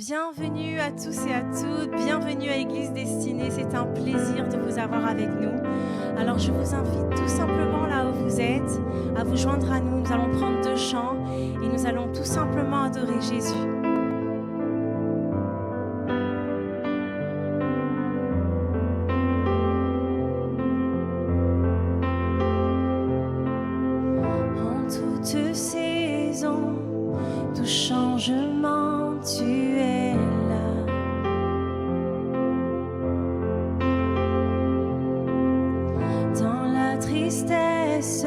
Bienvenue à tous et à toutes, bienvenue à Église Destinée, c'est un plaisir de vous avoir avec nous. Alors je vous invite tout simplement là où vous êtes, à vous joindre à nous. Nous allons prendre 2 chants et nous allons tout simplement adorer Jésus. En toute saison, tout changement, tu es là. Dans la tristesse,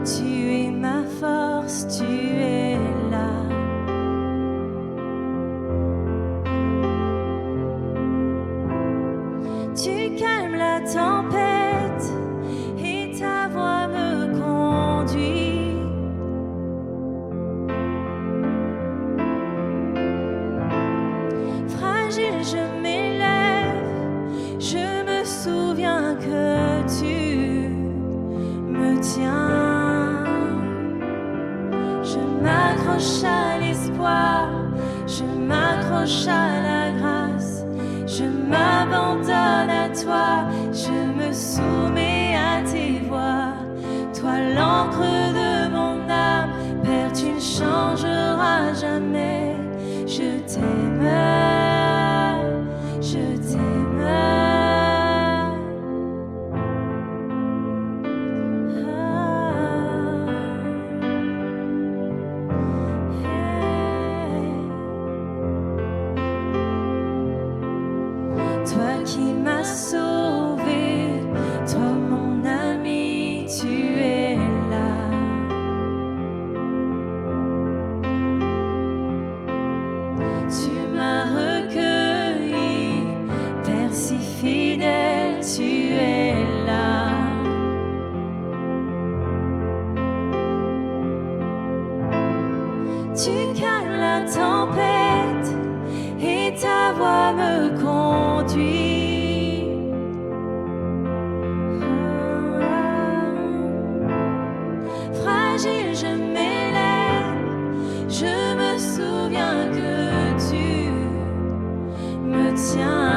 tu es ma force, tu es là. Tu calmes la tempête et ta voix me conduit. Fragile, je m'élève, je me souviens que tu me tiens. Je m'accroche à l'espoir, je m'accroche à la grâce, je m'abandonne à toi, je me soumets à tes voies. Toi, l'encre de mon âme, Père, tu ne changeras jamais. Je t'aime, je t'aime. Toi qui m'as sauvé, toi mon ami, tu es là. Tu m'as recueilli, Père si fidèle, tu es là. Tu calmes la tempête et ta voix me conduit. Fragile, je m'élève, je me souviens que tu me tiens.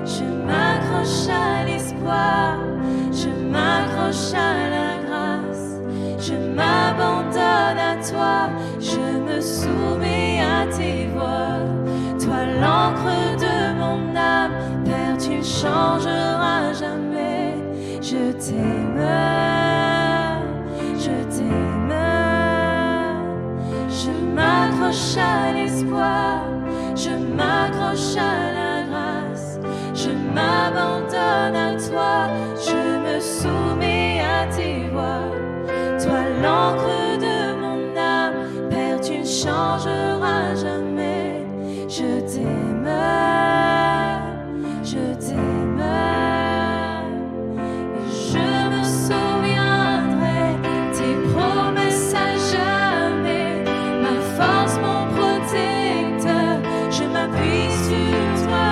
Je m'accroche à l'espoir, je m'accroche à la grâce, je m'abandonne à toi, je me soumets à tes voies. Toi, l'encre de mon âme, Père, tu ne changeras jamais. Je t'aime, je t'aime. Je m'accroche à l'espoir, je m'accroche à la grâce, je m'abandonne à toi, je me soumets à tes voies. Toi, l'encre de mon âme, Père, tu ne changeras jamais. Je t'aime, je t'aime. Et je me souviendrai tes promesses à jamais. Ma force, mon protecteur, je m'appuie sur toi.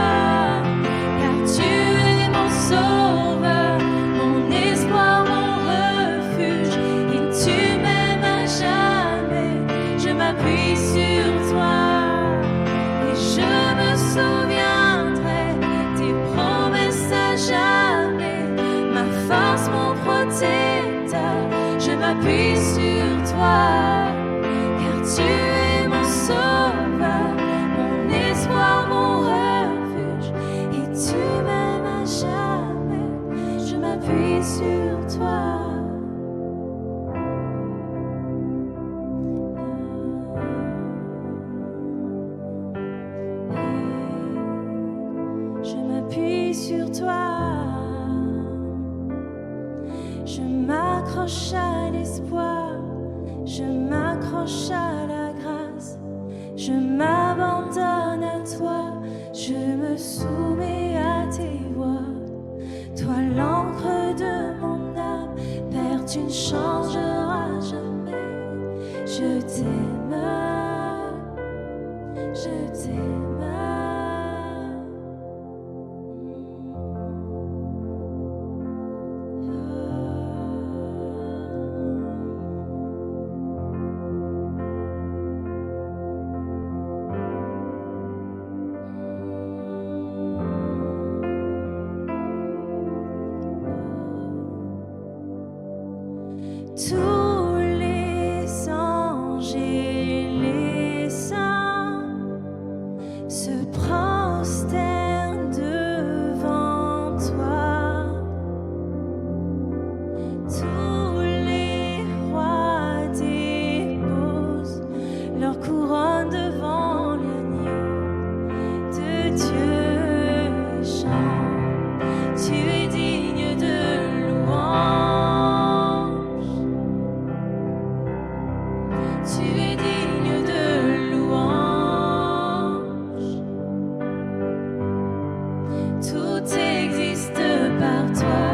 Car tu es mon sauveur, mon espoir, mon refuge. Et tu m'aimes à jamais, je m'appuie sur toi. Et je me souviendrai tes promesses à jamais. Ma force, mon protecteur, je m'appuie sur toi. Car tu es mon sauveur, mon espoir, mon refuge. Et tu m'aimes à jamais, je m'appuie sur toi. Je m'appuie sur toi. Je m'accroche à l'espoir, je m'accroche à la grâce, je m'abandonne à toi, je me soumets à tes voies. Toi, l'encre de mon âme, Père, tu ne changeras jamais. Je t'aime, je t'aime. tous les anges et les saints se prosternent devant toi. Tous les rois déposent leur couronne devant l'agneau de Dieu et chantent. Tu es digne de louange. Tu es digne de louange. Tout existe par toi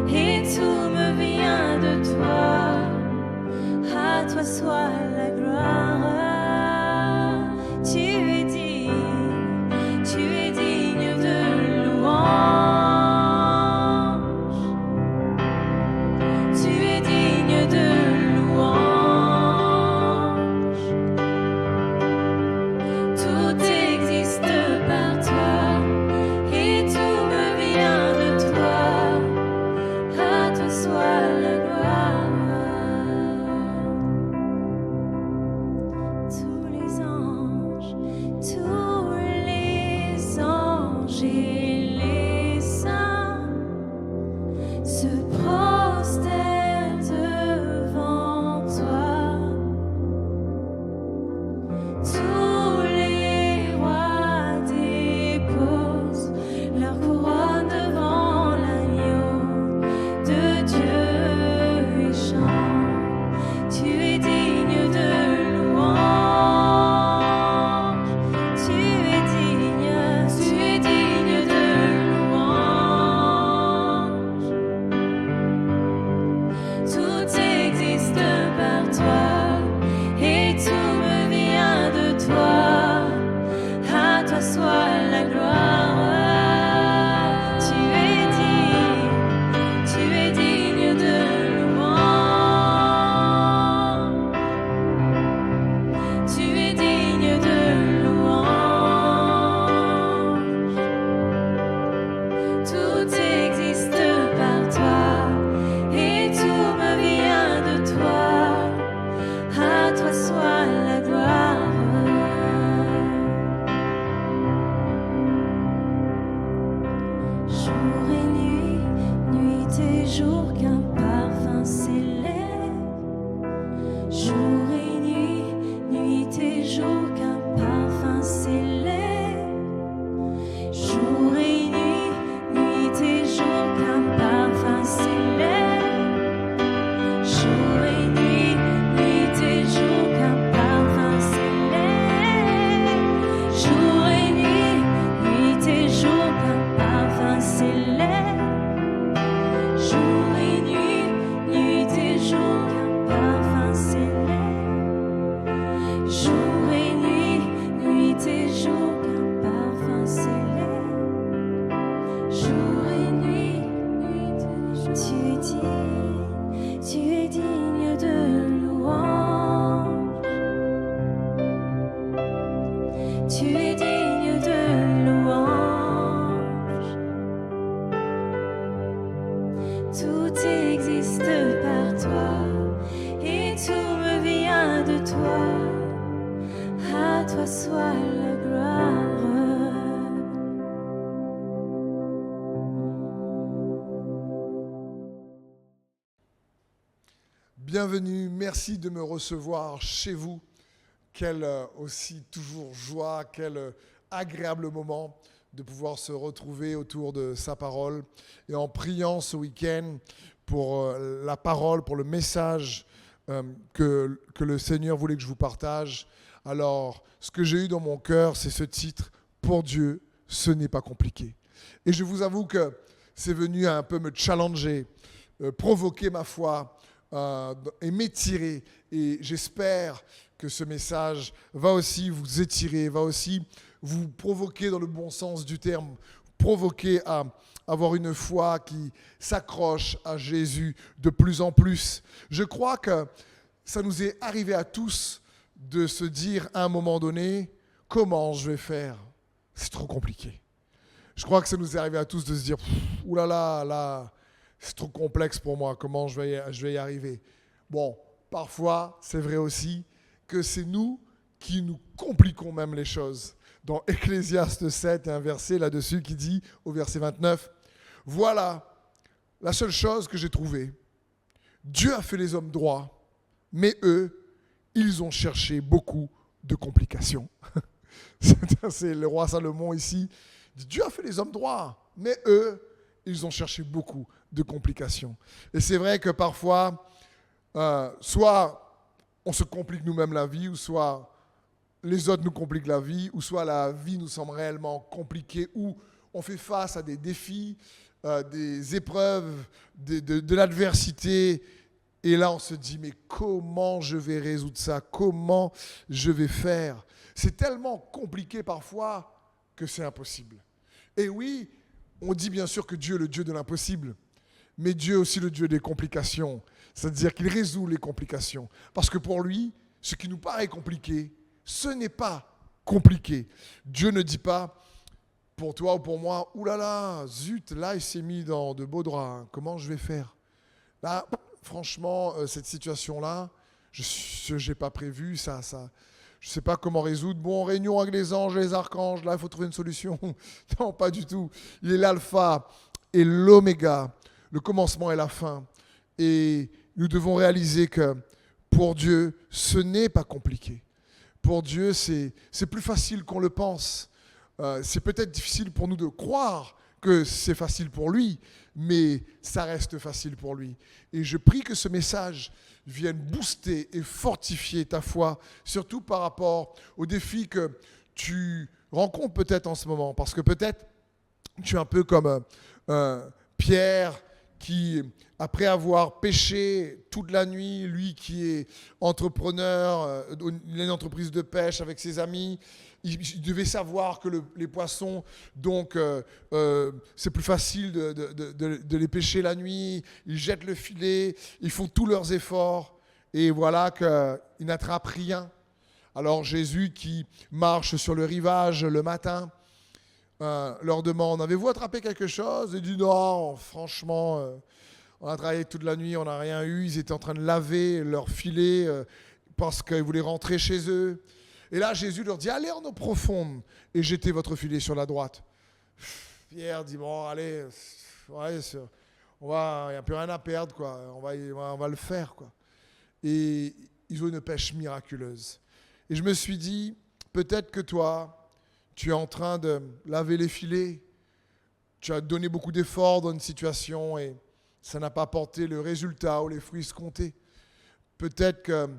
et tout me vient de toi. À toi soit la gloire. Tu es digne de louange. Tu es digne de louange. Tout existe par toi et tout me vient de toi. À toi soit la gloire. Tous les anges et les saints se prosternent devant toi. Tous les rois déposent leur couronne devant l'agneau de Dieu et chantent. Tu es digne de louange. Tu es digne de louange. Tout existe par toi et tout me vient de toi. À toi soit la gloire. Tu es digne de louange. Tu es digne de louange. Tout existe par toi et tout me vient de toi. À toi soit la gloire. Jour et nuit, nuit et jour, qu'un parfum s'élève. Jour et nuit, nuit et jour, qu'un parfum s'élève. Jour et nuit, nuit et jour, qu'un parfum s'élève. Jour et nuit, nuit et jour, qu'un parfum s'élève. Jour et nuit, nuit et jour, qu'un parfum s'élève. Jour et nuit, nuit et jour, qu'un parfum s'élève. Jour et nuit, nuit et jour, qu'un parfum s'élève. Jour et nuit, nuit et jour. Tu es digne de louange. Tu es digne de louange. Tout existe par toi et tout me vient de toi. À toi soit la gloire. Bienvenue, merci de me recevoir chez vous. Quelle aussi toujours joie, quel agréable moment de pouvoir se retrouver autour de sa parole et en priant ce week-end pour la parole, pour le message que le Seigneur voulait que je vous partage. Alors, ce que j'ai eu dans mon cœur, c'est ce titre « Pour Dieu, ce n'est pas compliqué ». Et je vous avoue que c'est venu un peu me challenger, provoquer ma foi et m'étirer. Et j'espère que ce message va aussi vous étirer, va aussi vous provoquer dans le bon sens du terme, provoquer à avoir une foi qui s'accroche à Jésus de plus en plus. Je crois que ça nous est arrivé à tous de se dire à un moment donné, comment je vais faire ? C'est trop compliqué. Je crois que ça nous est arrivé à tous de se dire, oulala, là, c'est trop complexe pour moi, comment je vais y arriver. Bon, parfois, c'est vrai aussi que c'est nous qui nous compliquons même les choses. Dans Ecclésiaste 7, il y a un verset là-dessus qui dit, au verset 29, « Voilà la seule chose que j'ai trouvée. Dieu a fait les hommes droits, mais eux, ils ont cherché beaucoup de complications. » C'est le roi Salomon ici. Il dit, Dieu a fait les hommes droits, mais eux, ils ont cherché beaucoup de complications. Et c'est vrai que parfois, soit on se complique nous-mêmes la vie, ou soit les autres nous compliquent la vie, ou soit la vie nous semble réellement compliquée, ou on fait face à des défis, des épreuves, de l'adversité. Et là, on se dit, mais comment je vais résoudre ça? Comment je vais faire? C'est tellement compliqué parfois que c'est impossible. Et oui, on dit bien sûr que Dieu est le Dieu de l'impossible, mais Dieu est aussi le Dieu des complications. C'est-à-dire qu'il résout les complications. Parce que pour lui, ce qui nous paraît compliqué, ce n'est pas compliqué. Dieu ne dit pas, pour toi ou pour moi, oulala, zut, là il s'est mis dans de beaux draps, comment je vais faire? Là, franchement, cette situation-là, je n'ai pas prévu, je ne sais pas comment résoudre. Bon, réunion avec les anges et les archanges, là, il faut trouver une solution. Non, pas du tout. Il est l'alpha et l'oméga, le commencement et la fin. Et nous devons réaliser que pour Dieu, ce n'est pas compliqué. Pour Dieu, c'est plus facile qu'on le pense. C'est peut-être difficile pour nous de croire que c'est facile pour lui, mais ça reste facile pour lui. Et je prie que ce message vienne booster et fortifier ta foi, surtout par rapport aux défis que tu rencontres peut-être en ce moment. Parce que peut-être tu es un peu comme Pierre qui, après avoir pêché toute la nuit, lui qui est entrepreneur, il a une entreprise de pêche avec ses amis, il devait savoir que les poissons, donc c'est plus facile de les pêcher la nuit, ils jettent le filet, ils font tous leurs efforts, et voilà qu'ils n'attrapent rien. Alors Jésus qui marche sur le rivage le matin, leur demande, avez-vous attrapé quelque chose? Ils disent, non, franchement, on a travaillé toute la nuit, on n'a rien eu. Ils étaient en train de laver leur filet parce qu'ils voulaient rentrer chez eux. Et là, Jésus leur dit, allez en eau profonde et jetez votre filet sur la droite. Pierre dit, bon, allez, ouais, il n'y a plus rien à perdre, quoi. On va le faire, quoi. Et ils ont une pêche miraculeuse. Et je me suis dit, peut-être que toi, tu es en train de laver les filets, tu as donné beaucoup d'efforts dans une situation et ça n'a pas apporté le résultat ou les fruits escomptés. Peut-être que,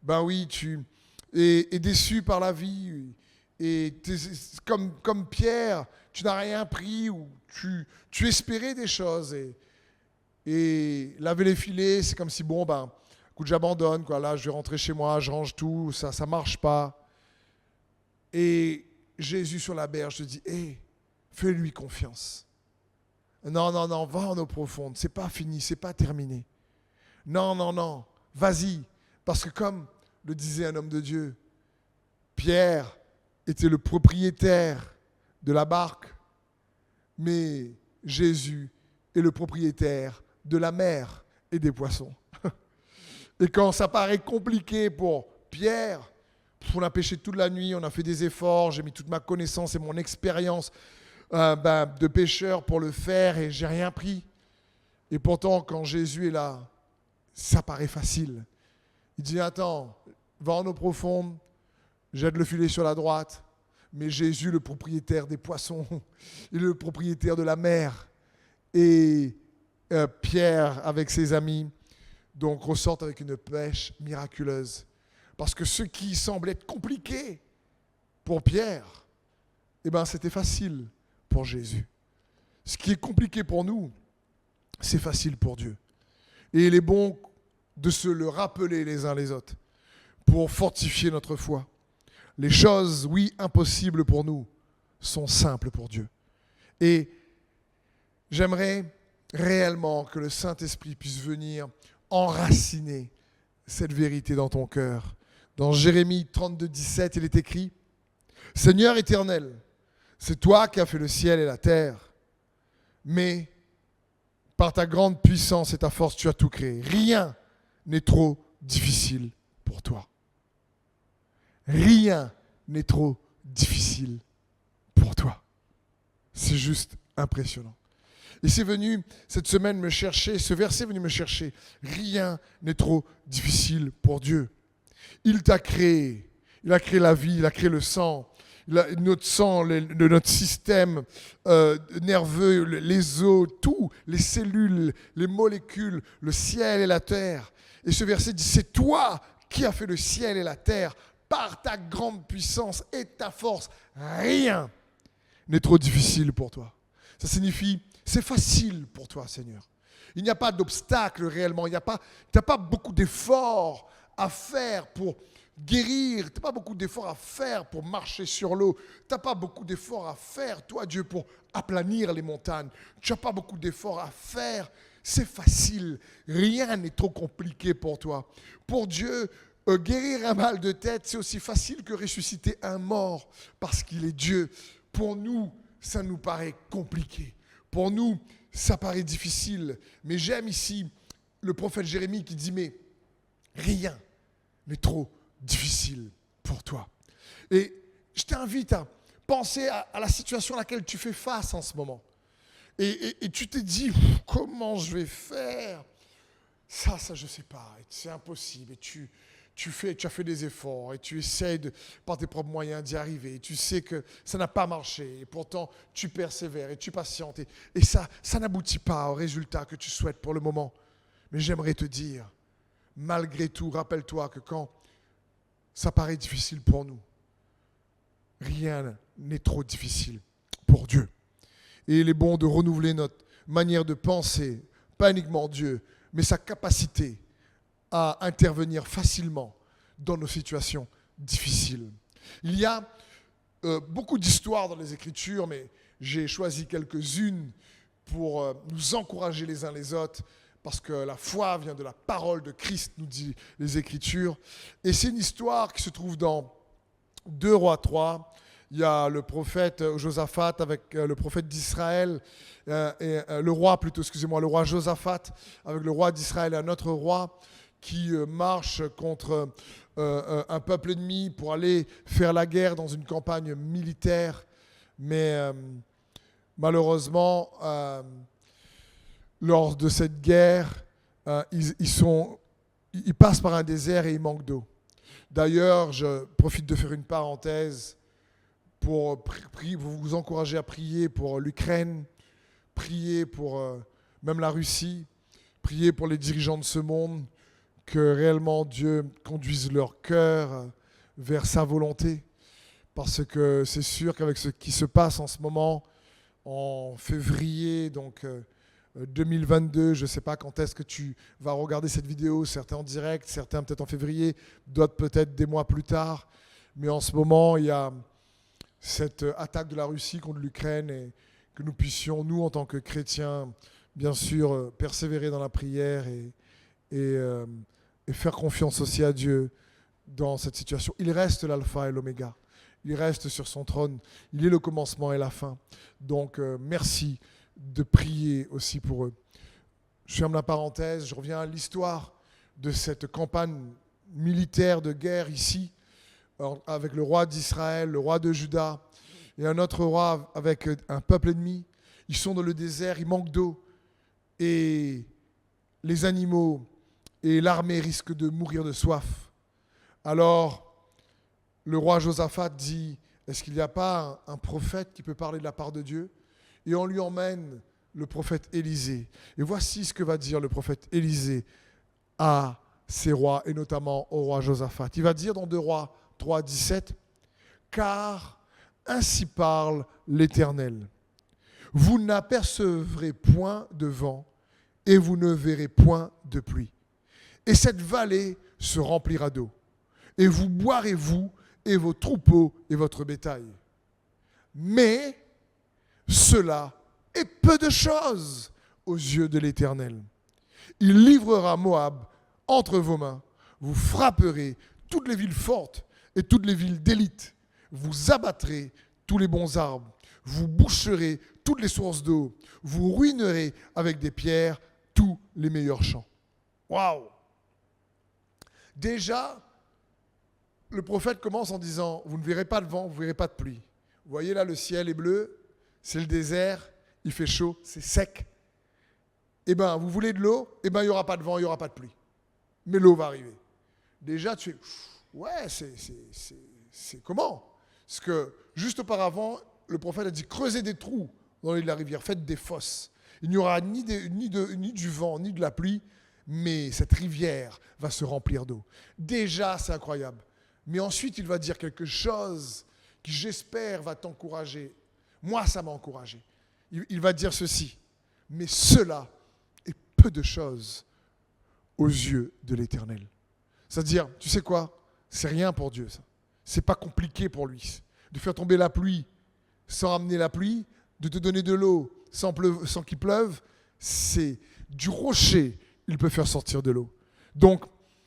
ben oui, tu es déçu par la vie et comme Pierre, tu n'as rien pris ou tu espérais des choses et laver les filets, c'est comme si, bon, ben, écoute, j'abandonne, quoi. Là, je vais rentrer chez moi, je range tout, ça ne marche pas. Et Jésus sur la berge te dit, hé, fais-lui confiance. Non, va en eau profonde, c'est pas fini, c'est pas terminé. Non, vas-y. Parce que comme le disait un homme de Dieu, Pierre était le propriétaire de la barque, mais Jésus est le propriétaire de la mer et des poissons. Et quand ça paraît compliqué pour Pierre, on a pêché toute la nuit, on a fait des efforts, j'ai mis toute ma connaissance et mon expérience de pêcheur pour le faire et j'ai rien pris. Et pourtant, quand Jésus est là, ça paraît facile. Il dit, attends, va en eau profonde, jette le filet sur la droite, mais Jésus, le propriétaire des poissons, il est le propriétaire de la mer. Et Pierre, avec ses amis, donc ressortent avec une pêche miraculeuse. Parce que ce qui semble être compliqué pour Pierre, eh ben, c'était facile pour Jésus. Ce qui est compliqué pour nous, c'est facile pour Dieu. Et il est bon de se le rappeler les uns les autres pour fortifier notre foi. Les choses, oui, impossibles pour nous, sont simples pour Dieu. Et j'aimerais réellement que le Saint-Esprit puisse venir enraciner cette vérité dans ton cœur. Dans Jérémie 32, 17, il est écrit « Seigneur éternel, c'est toi qui as fait le ciel et la terre, mais Par ta grande puissance et ta force, tu as tout créé. Rien n'est trop difficile pour toi. Rien n'est trop difficile pour toi. C'est juste impressionnant. Et c'est venu cette semaine me chercher, ce verset est venu me chercher. Rien n'est trop difficile pour Dieu. Il t'a créé. Il a créé la vie, il a créé le sang. Notre sang, notre système nerveux, les os, tout, les cellules, les molécules, le ciel et la terre. Et ce verset dit, c'est toi qui as fait le ciel et la terre par ta grande puissance et ta force. Rien n'est trop difficile pour toi. Ça signifie, c'est facile pour toi, Seigneur. Il n'y a pas d'obstacle réellement. Tu n'as pas beaucoup d'efforts à faire pour guérir. Tu n'as pas beaucoup d'efforts à faire pour marcher sur l'eau. Tu n'as pas beaucoup d'efforts à faire, toi, Dieu, pour aplanir les montagnes. Tu n'as pas beaucoup d'efforts à faire. C'est facile. Rien n'est trop compliqué pour toi. Pour Dieu, guérir un mal de tête, c'est aussi facile que ressusciter un mort parce qu'il est Dieu. Pour nous, ça nous paraît compliqué. Pour nous, ça paraît difficile. Mais j'aime ici le prophète Jérémie qui dit, mais rien n'est trop difficile pour toi. Et je t'invite à penser à la situation à laquelle tu fais face en ce moment. Et tu te dis, comment je vais faire ? Ça, je ne sais pas. C'est impossible. Et tu as fait des efforts et tu essayes par tes propres moyens d'y arriver. Et tu sais que ça n'a pas marché. Et pourtant, tu persévères et tu patientes. Et ça n'aboutit pas au résultat que tu souhaites pour le moment. Mais j'aimerais te dire, malgré tout, rappelle-toi que quand ça paraît difficile pour nous, rien n'est trop difficile pour Dieu. Et il est bon de renouveler notre manière de penser, pas uniquement Dieu, mais sa capacité à intervenir facilement dans nos situations difficiles. Il y a beaucoup d'histoires dans les Écritures, mais j'ai choisi quelques-unes pour nous encourager les uns les autres, parce que la foi vient de la parole de Christ, nous dit les Écritures. Et c'est une histoire qui se trouve dans 2 Rois 3. Il y a le prophète Josaphat avec le prophète d'Israël, le roi Josaphat avec le roi d'Israël et un autre roi qui marche contre un peuple ennemi pour aller faire la guerre dans une campagne militaire. Mais malheureusement, lors de cette guerre, ils passent par un désert et ils manquent d'eau. D'ailleurs, je profite de faire une parenthèse pour vous encourager à prier pour l'Ukraine, prier pour même la Russie, prier pour les dirigeants de ce monde, que réellement Dieu conduise leur cœur vers sa volonté. Parce que c'est sûr qu'avec ce qui se passe en ce moment, en février, donc 2022, je ne sais pas quand est-ce que tu vas regarder cette vidéo, certains en direct, certains peut-être en février, d'autres peut-être des mois plus tard. Mais en ce moment, il y a cette attaque de la Russie contre l'Ukraine et que nous puissions, nous, en tant que chrétiens, bien sûr, persévérer dans la prière et faire confiance aussi à Dieu dans cette situation. Il reste l'alpha et l'oméga. Il reste sur son trône. Il est le commencement et la fin. Donc, merci de prier aussi pour eux. Je ferme la parenthèse. Je reviens à l'histoire de cette campagne militaire de guerre ici, avec le roi d'Israël, le roi de Juda, et un autre roi avec un peuple ennemi. Ils sont dans le désert, il manque d'eau. Et les animaux et l'armée risquent de mourir de soif. Alors, le roi Josaphat dit, est-ce qu'il n'y a pas un prophète qui peut parler de la part de Dieu ? Et on lui emmène le prophète Élisée. Et voici ce que va dire le prophète Élisée à ces rois, et notamment au roi Josaphat. Il va dire dans 2 Rois 3, 17, « Car ainsi parle l'Éternel. Vous n'apercevrez point de vent, et vous ne verrez point de pluie. Et cette vallée se remplira d'eau. Et vous boirez, vous, et vos troupeaux, et votre bétail. Mais cela est peu de choses aux yeux de l'Éternel. Il livrera Moab entre vos mains. Vous frapperez toutes les villes fortes et toutes les villes d'élite. Vous abattrez tous les bons arbres. Vous boucherez toutes les sources d'eau. Vous ruinerez avec des pierres tous les meilleurs champs. Waouh! Déjà, le prophète commence en disant, vous ne verrez pas de vent, vous ne verrez pas de pluie. Vous voyez là, le ciel est bleu, c'est le désert, il fait chaud, c'est sec. Eh bien, vous voulez de l'eau? Eh bien, il n'y aura pas de vent, il n'y aura pas de pluie. Mais l'eau va arriver. Déjà, tu fais, ouais, c'est comment? Parce que juste auparavant, le prophète a dit, creusez des trous dans les de la rivière, faites des fosses. Il n'y aura ni du vent, ni de la pluie, mais cette rivière va se remplir d'eau. Déjà, c'est incroyable. Mais ensuite, il va dire quelque chose qui, j'espère, va t'encourager. Moi, ça m'a encouragé. Il va dire ceci. Mais cela est peu de choses aux yeux de l'Éternel. C'est-à-dire, tu sais quoi? C'est rien pour Dieu, ça. C'est pas compliqué pour lui. De faire tomber la pluie sans ramener la pluie, de te donner de l'eau sans qu'il pleuve, c'est du rocher, il peut faire sortir de l'eau. Donc,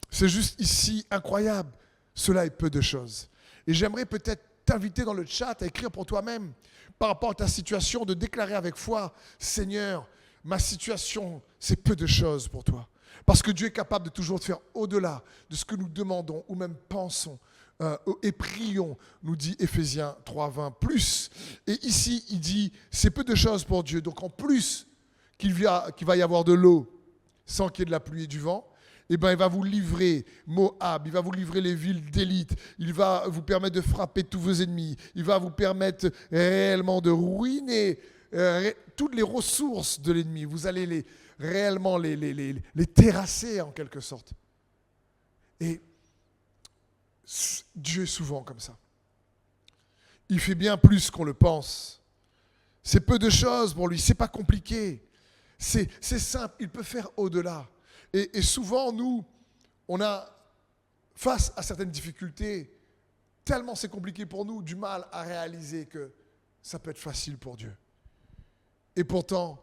c'est juste ici incroyable. Cela est peu de choses. Et j'aimerais peut-être t'inviter dans le chat à écrire pour toi-même, par rapport à ta situation, de déclarer avec foi, Seigneur, ma situation, c'est peu de choses pour toi. Parce que Dieu est capable de toujours te faire au-delà de ce que nous demandons ou même pensons et prions, nous dit Éphésiens 3:20. Plus. Et ici, il dit, c'est peu de choses pour Dieu. Donc en plus qu'il va y avoir de l'eau sans qu'il y ait de la pluie et du vent, eh ben, il va vous livrer Moab, il va vous livrer les villes d'élite, il va vous permettre de frapper tous vos ennemis, il va vous permettre réellement de ruiner toutes les ressources de l'ennemi. Vous allez réellement les terrasser en quelque sorte. Et Dieu est souvent comme ça. Il fait bien plus qu'on le pense. C'est peu de choses pour lui, c'est pas compliqué. C'est simple, il peut faire au-delà. Et souvent, nous, on a, face à certaines difficultés, tellement c'est compliqué pour nous, du mal à réaliser que ça peut être facile pour Dieu. Et pourtant,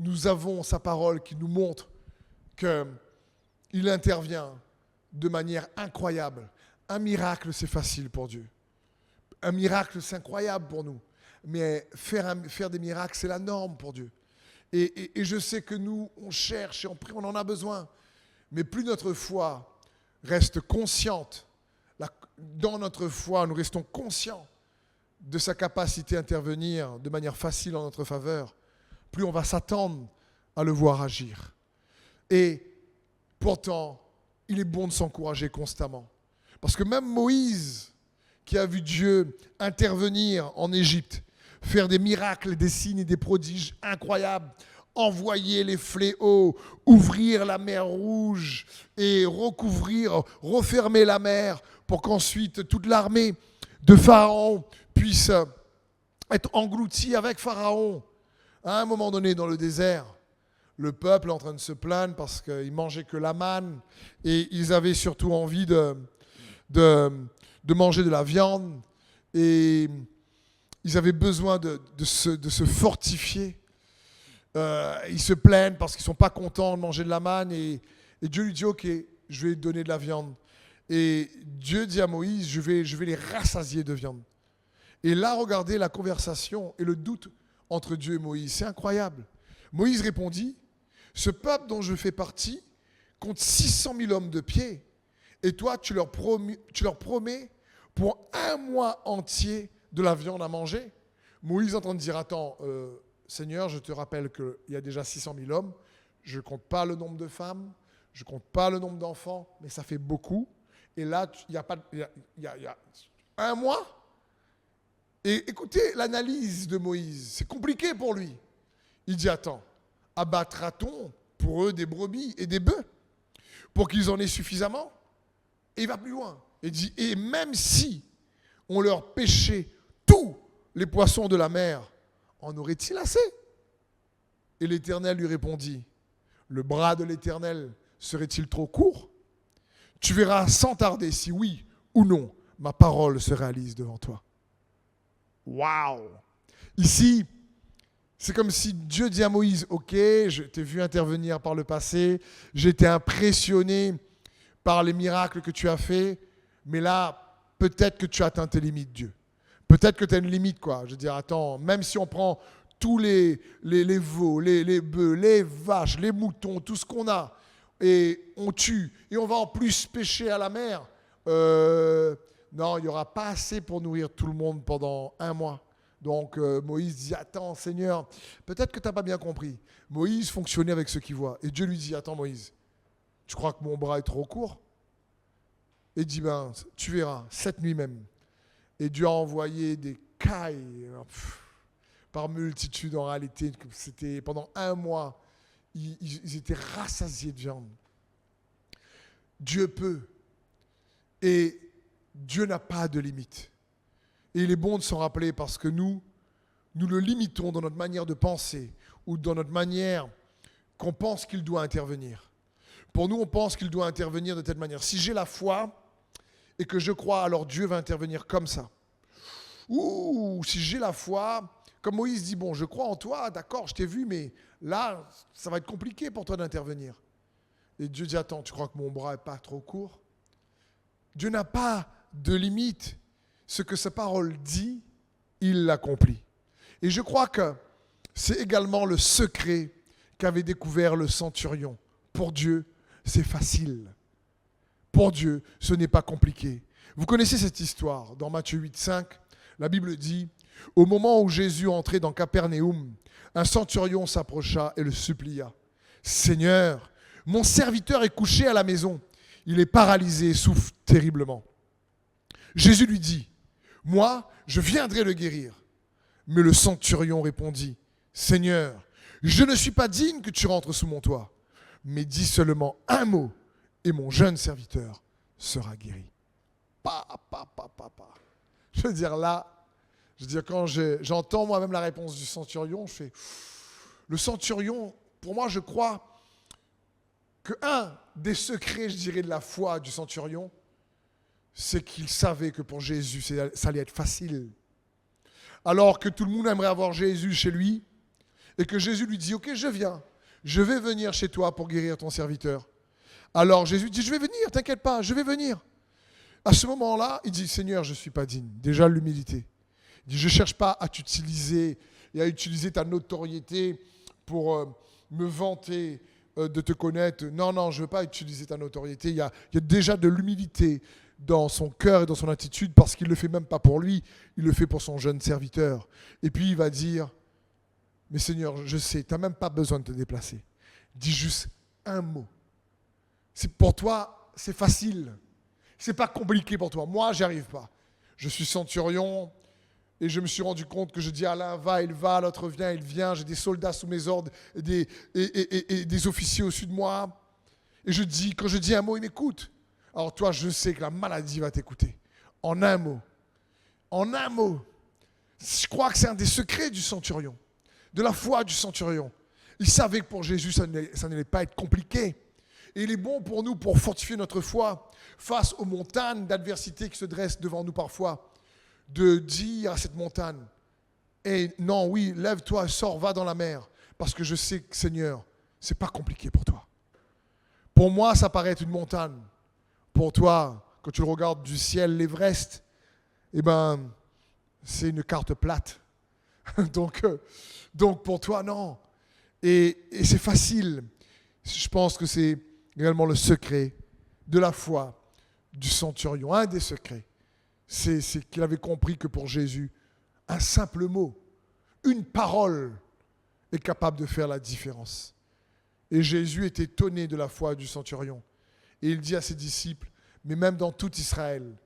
nous avons sa parole qui nous montre qu'il intervient de manière incroyable. Un miracle, c'est facile pour Dieu. Un miracle, c'est incroyable pour nous. Mais faire des miracles, c'est la norme pour Dieu. Et je sais que nous, on cherche et on prie, on en a besoin. Mais plus notre foi reste consciente, dans notre foi, nous restons conscients de sa capacité à intervenir de manière facile en notre faveur, plus on va s'attendre à le voir agir. Et pourtant, il est bon de s'encourager constamment. Parce que même Moïse, qui a vu Dieu intervenir en Égypte, faire des miracles, des signes et des prodiges incroyables, envoyer les fléaux, ouvrir la mer Rouge et refermer la mer pour qu'ensuite toute l'armée de Pharaon puisse être engloutie avec Pharaon. À un moment donné dans le désert, le peuple est en train de se plaindre parce qu'ils mangeaient que la manne et ils avaient surtout envie de manger de la viande et ils avaient besoin de se fortifier. Ils se plaignent parce qu'ils ne sont pas contents de manger de la manne. Et Dieu lui dit, ok, je vais lui donner de la viande. Et Dieu dit à Moïse, je vais les rassasier de viande. Et là, regardez la conversation et le doute entre Dieu et Moïse. C'est incroyable. Moïse répondit, ce peuple dont je fais partie compte 600 000 hommes de pied. Et toi, tu leur promets pour un mois entier de la viande à manger. Moïse est en train de dire, attends, Seigneur, je te rappelle qu'il y a déjà 600 000 hommes. Je ne compte pas le nombre de femmes, je ne compte pas le nombre d'enfants, mais ça fait beaucoup. Et là, il y a un mois. Et écoutez l'analyse de Moïse. C'est compliqué pour lui. Il dit, attends, abattra-t-on pour eux des brebis et des bœufs pour qu'ils en aient suffisamment? Et il va plus loin. Il dit, et même si on leur pêchait tous les poissons de la mer, en aurait-il assez? Et l'Éternel lui répondit, le bras de l'Éternel serait-il trop court? Tu verras sans tarder si oui ou non ma parole se réalise devant toi. Waouh! Ici, c'est comme si Dieu dit à Moïse, ok, je t'ai vu intervenir par le passé, j'ai été impressionné par les miracles que tu as faits, mais là, peut-être que tu as atteint tes limites, Dieu. Peut-être que tu as une limite, quoi. Je veux dire, attends, même si on prend tous les veaux, les bœufs, les vaches, les moutons, tout ce qu'on a, et on tue, et on va en plus pêcher à la mer, non, il n'y aura pas assez pour nourrir tout le monde pendant 1 mois. Donc Moïse dit, attends Seigneur, peut-être que tu n'as pas bien compris. Moïse fonctionnait avec ce qu'il voit. Et Dieu lui dit, attends Moïse, tu crois que mon bras est trop court? Et il dit, ben, tu verras, cette nuit même. Et Dieu a envoyé des cailles, par multitude en réalité. C'était pendant 1 mois, ils étaient rassasiés de viande. Dieu peut. Et Dieu n'a pas de limite. Et il est bon de s'en rappeler parce que nous le limitons dans notre manière de penser ou dans notre manière qu'on pense qu'il doit intervenir. Pour nous, on pense qu'il doit intervenir de telle manière. Si j'ai la foi et que je crois, alors Dieu va intervenir comme ça. Ou si j'ai la foi, comme Moïse dit, bon, je crois en toi, d'accord, je t'ai vu, mais là, ça va être compliqué pour toi d'intervenir. Et Dieu dit, attends, tu crois que mon bras n'est pas trop court? Dieu n'a pas de limite. Ce que sa parole dit, il l'accomplit. Et je crois que c'est également le secret qu'avait découvert le centurion. Pour Dieu, c'est facile. Pour Dieu, ce n'est pas compliqué. Vous connaissez cette histoire. Dans Matthieu 8,5, la Bible dit, au moment où Jésus entrait dans Capernaum, un centurion s'approcha et le supplia. Seigneur, mon serviteur est couché à la maison. Il est paralysé et souffre terriblement. Jésus lui dit, moi, je viendrai le guérir. Mais le centurion répondit, Seigneur, je ne suis pas digne que tu rentres sous mon toit, mais dis seulement un mot et mon jeune serviteur sera guéri. Je veux dire là, quand j'entends moi-même la réponse du centurion, je fais, le centurion, pour moi je crois que un des secrets, je dirais, de la foi du centurion, c'est qu'il savait que pour Jésus, ça allait être facile. Alors que tout le monde aimerait avoir Jésus chez lui, et que Jésus lui dit, ok, je vais venir chez toi pour guérir ton serviteur. Alors Jésus dit, je vais venir, t'inquiète pas, je vais venir. À ce moment-là, il dit, Seigneur, je ne suis pas digne. Déjà l'humilité. Il dit, je ne cherche pas à t'utiliser et à utiliser ta notoriété pour me vanter de te connaître. Non, je ne veux pas utiliser ta notoriété. Il y a déjà de l'humilité dans son cœur et dans son attitude parce qu'il ne le fait même pas pour lui, il le fait pour son jeune serviteur. Et puis il va dire, mais Seigneur, je sais, tu n'as même pas besoin de te déplacer. Dis juste un mot. Pour toi, c'est facile. C'est pas compliqué pour toi. Moi, j'y arrive pas. Je suis centurion et je me suis rendu compte que je dis à l'un va, il va, l'autre vient, il vient. J'ai des soldats sous mes ordres et des officiers au-dessus de moi. Et quand je dis un mot, il m'écoute. Alors toi, je sais que la maladie va t'écouter. En un mot. En un mot. Je crois que c'est un des secrets du centurion, de la foi du centurion. Il savait que pour Jésus, ça n'allait pas être compliqué. Et il est bon pour nous, pour fortifier notre foi face aux montagnes d'adversité qui se dressent devant nous parfois, de dire à cette montagne, non, oui, lève-toi, sors, va dans la mer, parce que je sais que, Seigneur, c'est pas compliqué pour toi. Pour moi, ça paraît être une montagne. Pour toi, quand tu le regardes du ciel, l'Everest, c'est une carte plate. donc pour toi, non. Et c'est facile. Je pense que c'est également le secret de la foi du centurion. Un des secrets, c'est qu'il avait compris que pour Jésus, un simple mot, une parole est capable de faire la différence. Et Jésus est étonné de la foi du centurion. Et il dit à ses disciples, mais même dans tout Israël,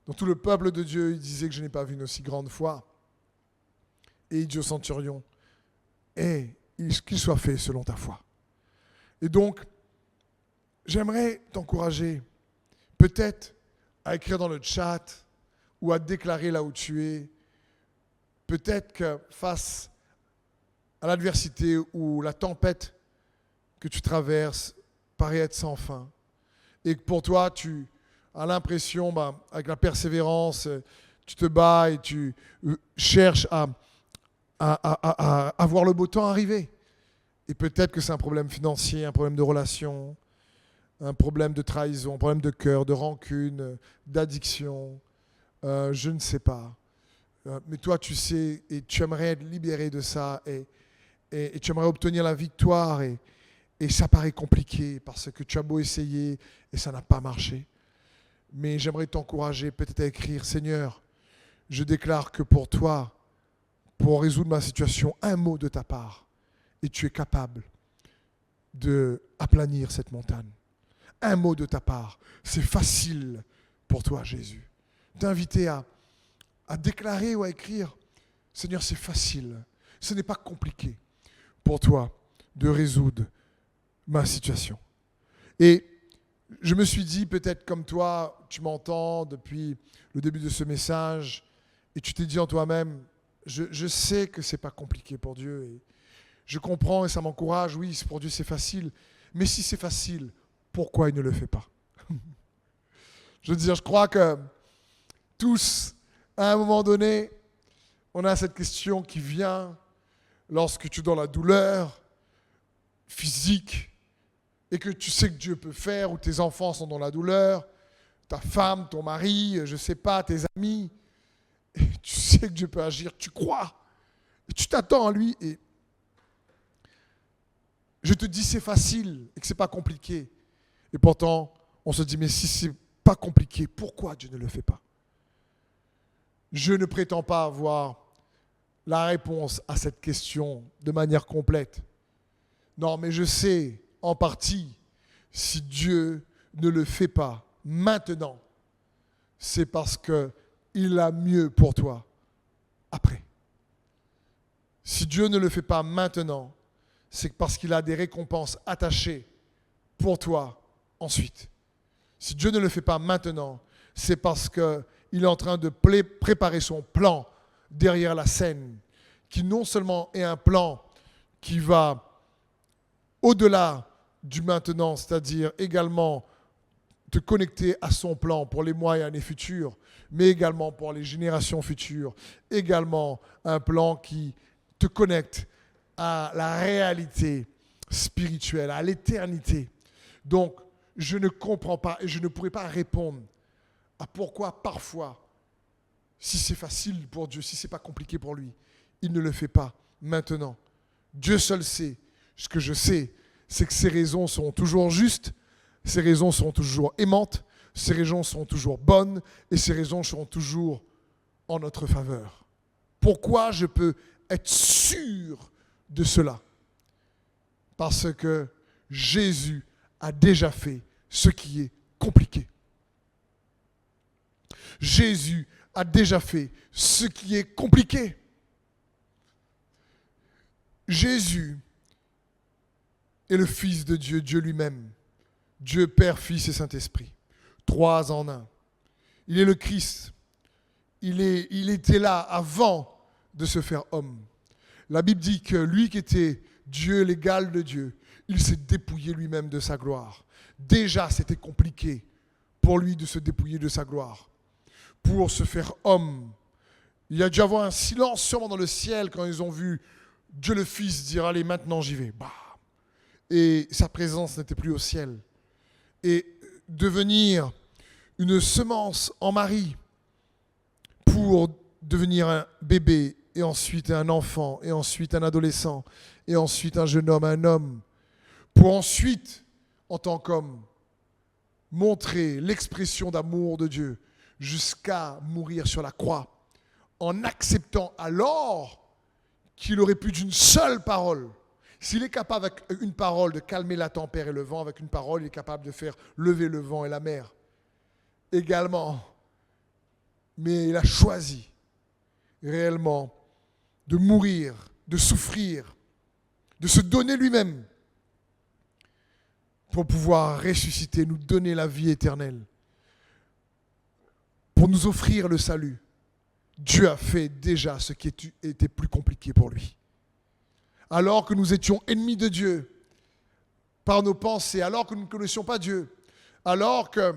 dans tout le peuple de Dieu, il disait que je n'ai pas vu une aussi grande foi. Et il dit au centurion, qu'il soit fait selon ta foi. Et donc, j'aimerais t'encourager, peut-être à écrire dans le chat ou à déclarer là où tu es. Peut-être que face à l'adversité ou la tempête que tu traverses paraît être sans fin. Et que pour toi, tu as l'impression, avec la persévérance, tu te bats et tu cherches à voir le beau temps arriver. Et peut-être que c'est un problème financier, un problème de relation, un problème de trahison, un problème de cœur, de rancune, d'addiction, je ne sais pas. Mais toi, tu sais, et tu aimerais être libéré de ça, et tu aimerais obtenir la victoire, et ça paraît compliqué parce que tu as beau essayer et ça n'a pas marché. Mais j'aimerais t'encourager peut-être à écrire, Seigneur, je déclare que pour toi, pour résoudre ma situation, un mot de ta part, et tu es capable d'aplanir cette montagne. Un mot de ta part, c'est facile pour toi, Jésus. T'inviter à déclarer ou à écrire, Seigneur, c'est facile, ce n'est pas compliqué pour toi de résoudre ma situation. Et je me suis dit, peut-être comme toi, tu m'entends depuis le début de ce message, et tu t'es dit en toi-même, je sais que ce n'est pas compliqué pour Dieu, et je comprends et ça m'encourage, oui, pour Dieu c'est facile, mais si c'est facile, pourquoi il ne le fait pas? Je veux dire, je crois que tous, à un moment donné, on a cette question qui vient lorsque tu es dans la douleur physique et que tu sais que Dieu peut faire, ou tes enfants sont dans la douleur, ta femme, ton mari, je ne sais pas, tes amis, et tu sais que Dieu peut agir, tu crois, et tu t'attends à lui, et je te dis c'est facile et que ce n'est pas compliqué. Et pourtant, on se dit, mais si ce n'est pas compliqué, pourquoi Dieu ne le fait pas? Je ne prétends pas avoir la réponse à cette question de manière complète. Non, mais je sais en partie, si Dieu ne le fait pas maintenant, c'est parce qu'il a mieux pour toi après. Si Dieu ne le fait pas maintenant, c'est parce qu'il a des récompenses attachées pour toi ensuite. Si Dieu ne le fait pas maintenant, c'est parce qu'il est en train de préparer son plan derrière la scène, qui non seulement est un plan qui va au-delà du maintenant, c'est-à-dire également te connecter à son plan pour les mois et années futures, mais également pour les générations futures, également un plan qui te connecte à la réalité spirituelle, à l'éternité. Donc, je ne comprends pas et je ne pourrais pas répondre à pourquoi parfois, si c'est facile pour Dieu, si ce n'est pas compliqué pour lui, il ne le fait pas maintenant. Dieu seul sait. Ce que je sais, c'est que ses raisons sont toujours justes, ses raisons sont toujours aimantes, ses raisons sont toujours bonnes et ses raisons seront toujours en notre faveur. Pourquoi je peux être sûr de cela? Parce que Jésus a déjà fait ce qui est compliqué. Jésus a déjà fait ce qui est compliqué. Jésus est le Fils de Dieu, Dieu lui-même. Dieu Père, Fils et Saint-Esprit. 3 en 1. Il est le Christ. Il était là avant de se faire homme. La Bible dit que lui qui était Dieu, l'égal de Dieu, il s'est dépouillé lui-même de sa gloire. Déjà, c'était compliqué pour lui de se dépouiller de sa gloire. Pour se faire homme. Il y a dû avoir un silence sûrement dans le ciel quand ils ont vu Dieu le Fils dire « Allez, maintenant j'y vais. » Et sa présence n'était plus au ciel. Et devenir une semence en Marie pour devenir un bébé, et ensuite un enfant, et ensuite un adolescent, et ensuite un jeune homme, un homme, pour ensuite, en tant qu'homme, montrer l'expression d'amour de Dieu jusqu'à mourir sur la croix, en acceptant alors qu'il aurait pu d'une seule parole. S'il est capable avec une parole de calmer la tempête et le vent, avec une parole, il est capable de faire lever le vent et la mer. Également. Mais il a choisi réellement de mourir, de souffrir, de se donner lui-même pour pouvoir ressusciter, nous donner la vie éternelle, pour nous offrir le salut. Dieu a fait déjà ce qui était plus compliqué pour lui. Alors que nous étions ennemis de Dieu par nos pensées, alors que nous ne connaissions pas Dieu, alors qu'on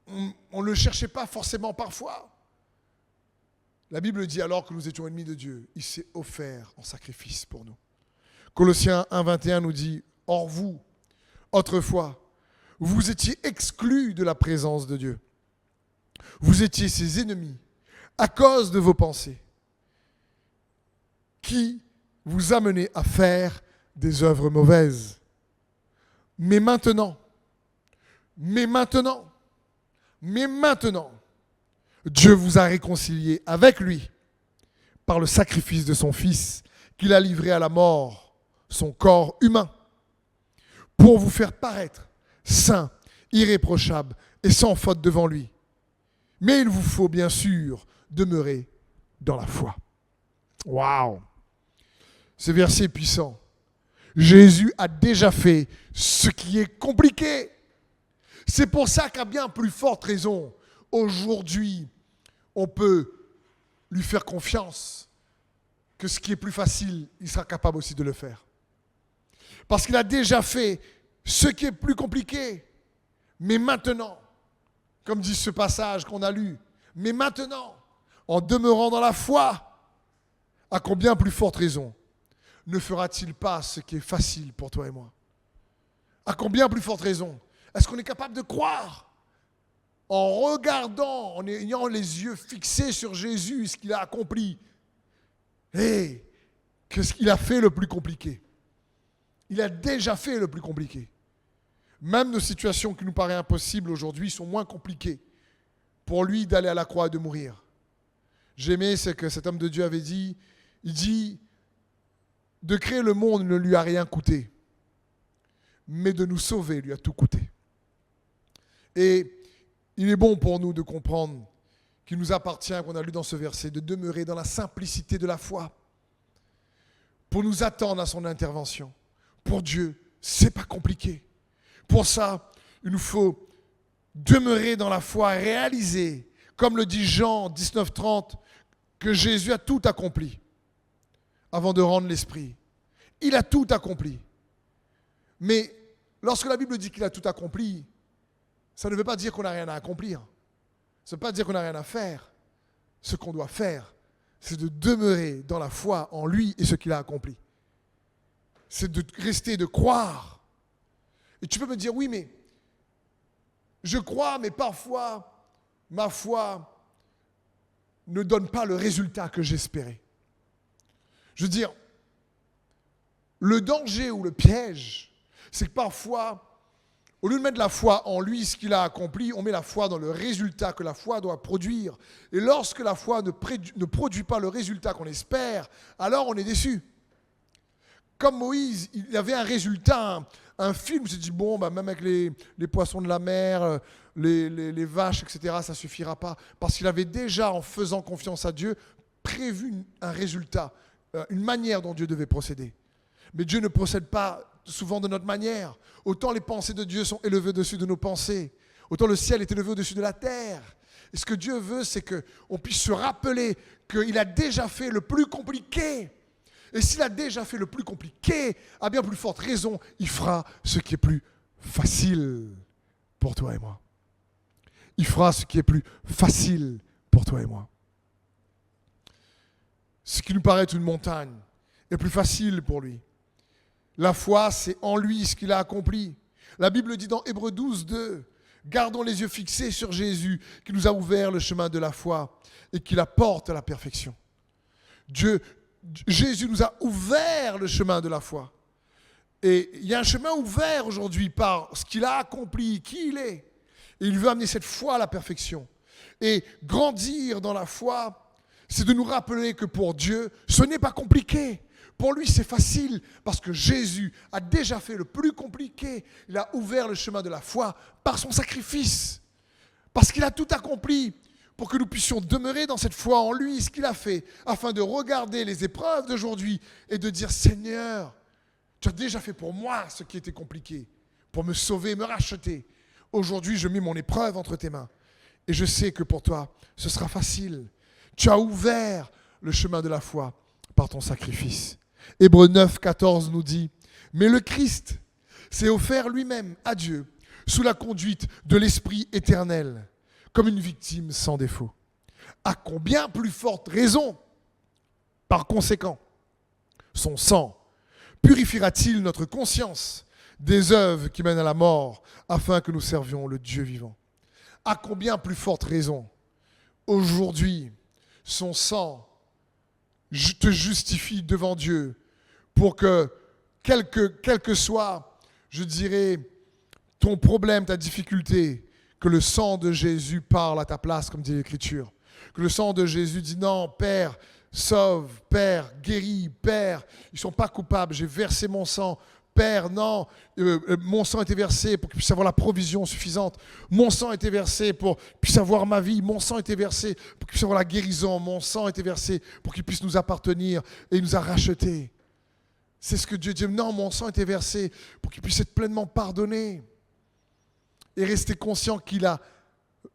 ne le cherchait pas forcément parfois. La Bible dit alors que nous étions ennemis de Dieu, il s'est offert en sacrifice pour nous. Colossiens 1,21 nous dit « Or vous, autrefois, vous étiez exclus de la présence de Dieu. Vous étiez ses ennemis à cause de vos pensées qui vous amenez à faire des œuvres mauvaises. Mais maintenant, Dieu vous a réconcilié avec lui par le sacrifice de son Fils qu'il a livré à la mort, son corps humain, pour vous faire paraître saint, irréprochable et sans faute devant lui. Mais il vous faut bien sûr demeurer dans la foi. Waouh! Ce verset est puissant. Jésus a déjà fait ce qui est compliqué. C'est pour ça qu'à bien plus forte raison, aujourd'hui, on peut lui faire confiance que ce qui est plus facile, il sera capable aussi de le faire. Parce qu'il a déjà fait ce qui est plus compliqué. Mais maintenant, comme dit ce passage qu'on a lu, mais maintenant, en demeurant dans la foi, à combien plus forte raison ne fera-t-il pas ce qui est facile pour toi et moi? À combien plus forte raison est-ce qu'on est capable de croire en regardant, en ayant les yeux fixés sur Jésus, ce qu'il a accompli, et que ce qu'il a fait le plus compliqué? Il a déjà fait le plus compliqué. Même nos situations qui nous paraissent impossibles aujourd'hui sont moins compliquées pour lui d'aller à la croix et de mourir. J'aimais ce que cet homme de Dieu avait dit. Il dit, de créer le monde ne lui a rien coûté, mais de nous sauver lui a tout coûté. Et il est bon pour nous de comprendre qu'il nous appartient, qu'on a lu dans ce verset, de demeurer dans la simplicité de la foi pour nous attendre à son intervention. Pour Dieu, c'est pas compliqué. Pour ça, il nous faut demeurer dans la foi, réaliser, comme le dit Jean 19:30, que Jésus a tout accompli avant de rendre l'Esprit. Il a tout accompli. Mais lorsque la Bible dit qu'il a tout accompli, ça ne veut pas dire qu'on n'a rien à accomplir. Ça ne veut pas dire qu'on n'a rien à faire. Ce qu'on doit faire, c'est de demeurer dans la foi en lui et ce qu'il a accompli. C'est de rester, de croire. Et tu peux me dire, oui, mais je crois, mais parfois, ma foi ne donne pas le résultat que j'espérais. Je veux dire, le danger ou le piège, c'est que parfois, au lieu de mettre la foi en lui, ce qu'il a accompli, on met la foi dans le résultat que la foi doit produire. Et lorsque la foi ne produit pas le résultat qu'on espère, alors on est déçu. Comme Moïse, il avait un résultat, un film, il s'est dit, bon, bah, même avec les poissons de la mer, les vaches, etc., ça ne suffira pas. Parce qu'il avait déjà, en faisant confiance à Dieu, prévu un résultat, une manière dont Dieu devait procéder. Mais Dieu ne procède pas souvent de notre manière. Autant les pensées de Dieu sont élevées au-dessus de nos pensées, autant le ciel est élevé au-dessus de la terre. Et ce que Dieu veut, c'est qu'on puisse se rappeler qu'il a déjà fait le plus compliqué. Et s'il a déjà fait le plus compliqué, à bien plus forte raison, il fera ce qui est plus facile pour toi et moi. Il fera ce qui est plus facile pour toi et moi. Ce qui nous paraît une montagne est plus facile pour lui. La foi, c'est en lui ce qu'il a accompli. La Bible dit dans Hébreux 12:2, gardons les yeux fixés sur Jésus qui nous a ouvert le chemin de la foi et qui la porte à la perfection. Jésus nous a ouvert le chemin de la foi. Et il y a un chemin ouvert aujourd'hui par ce qu'il a accompli, qui il est. Et il veut amener cette foi à la perfection. Et grandir dans la foi, c'est de nous rappeler que pour Dieu, ce n'est pas compliqué. Pour lui, c'est facile parce que Jésus a déjà fait le plus compliqué. Il a ouvert le chemin de la foi par son sacrifice. Parce qu'il a tout accompli pour que nous puissions demeurer dans cette foi en lui, ce qu'il a fait, afin de regarder les épreuves d'aujourd'hui et de dire, Seigneur, tu as déjà fait pour moi ce qui était compliqué, pour me sauver, me racheter. Aujourd'hui, je mets mon épreuve entre tes mains. Et je sais que pour toi, ce sera facile. Tu as ouvert le chemin de la foi par ton sacrifice. Hébreux 9:14 nous dit, mais le Christ s'est offert lui-même à Dieu sous la conduite de l'Esprit éternel, comme une victime sans défaut. À combien plus forte raison, par conséquent, son sang purifiera-t-il notre conscience des œuvres qui mènent à la mort, afin que nous servions le Dieu vivant? À combien plus forte raison, aujourd'hui, son sang te justifie devant Dieu pour que, quel que soit, je dirais, ton problème, ta difficulté, que le sang de Jésus parle à ta place, comme dit l'Écriture. Que le sang de Jésus dit non, Père, sauve, Père, guéris, Père, ils ne sont pas coupables, j'ai versé mon sang. Père, non, mon sang a été versé pour qu'il puisse avoir la provision suffisante. Mon sang a été versé pour qu'il puisse avoir ma vie. Mon sang a été versé pour qu'il puisse avoir la guérison. Mon sang a été versé pour qu'il puisse nous appartenir et il nous a rachetés. C'est ce que Dieu dit. Non, mon sang a été versé pour qu'il puisse être pleinement pardonné. Et rester conscient qu'il a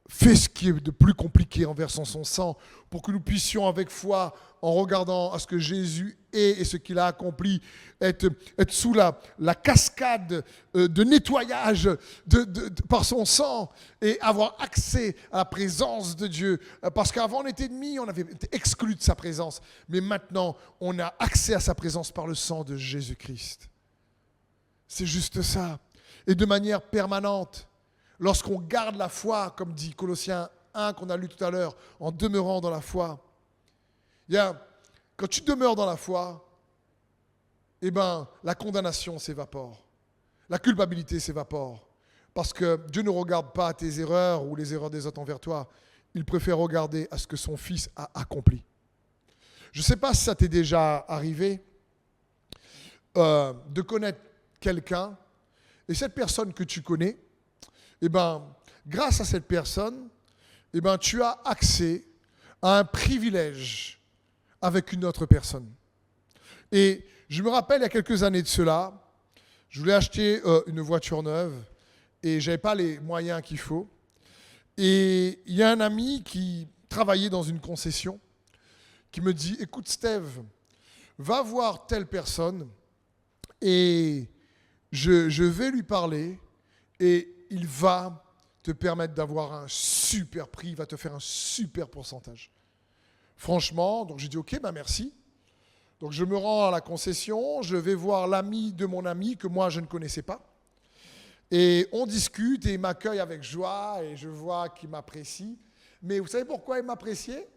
fait ce qui est de plus compliqué en versant son sang pour que nous puissions avec foi, en regardant à ce que Jésus est et ce qu'il a accompli, être sous la cascade de nettoyage par son sang et avoir accès à la présence de Dieu. Parce qu'avant on était ennemis, on avait été exclus de sa présence. Mais maintenant, on a accès à sa présence par le sang de Jésus-Christ. C'est juste ça. Et de manière permanente. Lorsqu'on garde la foi, comme dit Colossiens 1 qu'on a lu tout à l'heure, en demeurant dans la foi, quand tu demeures dans la foi, eh ben, la condamnation s'évapore, la culpabilité s'évapore, parce que Dieu ne regarde pas à tes erreurs ou les erreurs des autres envers toi, il préfère regarder à ce que son Fils a accompli. Je ne sais pas si ça t'est déjà arrivé de connaître quelqu'un, et cette personne que tu connais, eh ben, grâce à cette personne, eh ben, tu as accès à un privilège avec une autre personne. Et je me rappelle, il y a quelques années de cela, je voulais acheter une voiture neuve et je n'avais pas les moyens qu'il faut. Et il y a un ami qui travaillait dans une concession qui me dit, écoute Steve, va voir telle personne et je vais lui parler et il va te permettre d'avoir un super prix, il va te faire un super pourcentage. Franchement, donc j'ai dit ok, merci. Donc je me rends à la concession, je vais voir l'ami de mon ami que moi je ne connaissais pas. Et on discute et il m'accueille avec joie et je vois qu'il m'apprécie. Mais vous savez pourquoi il m'appréciait ?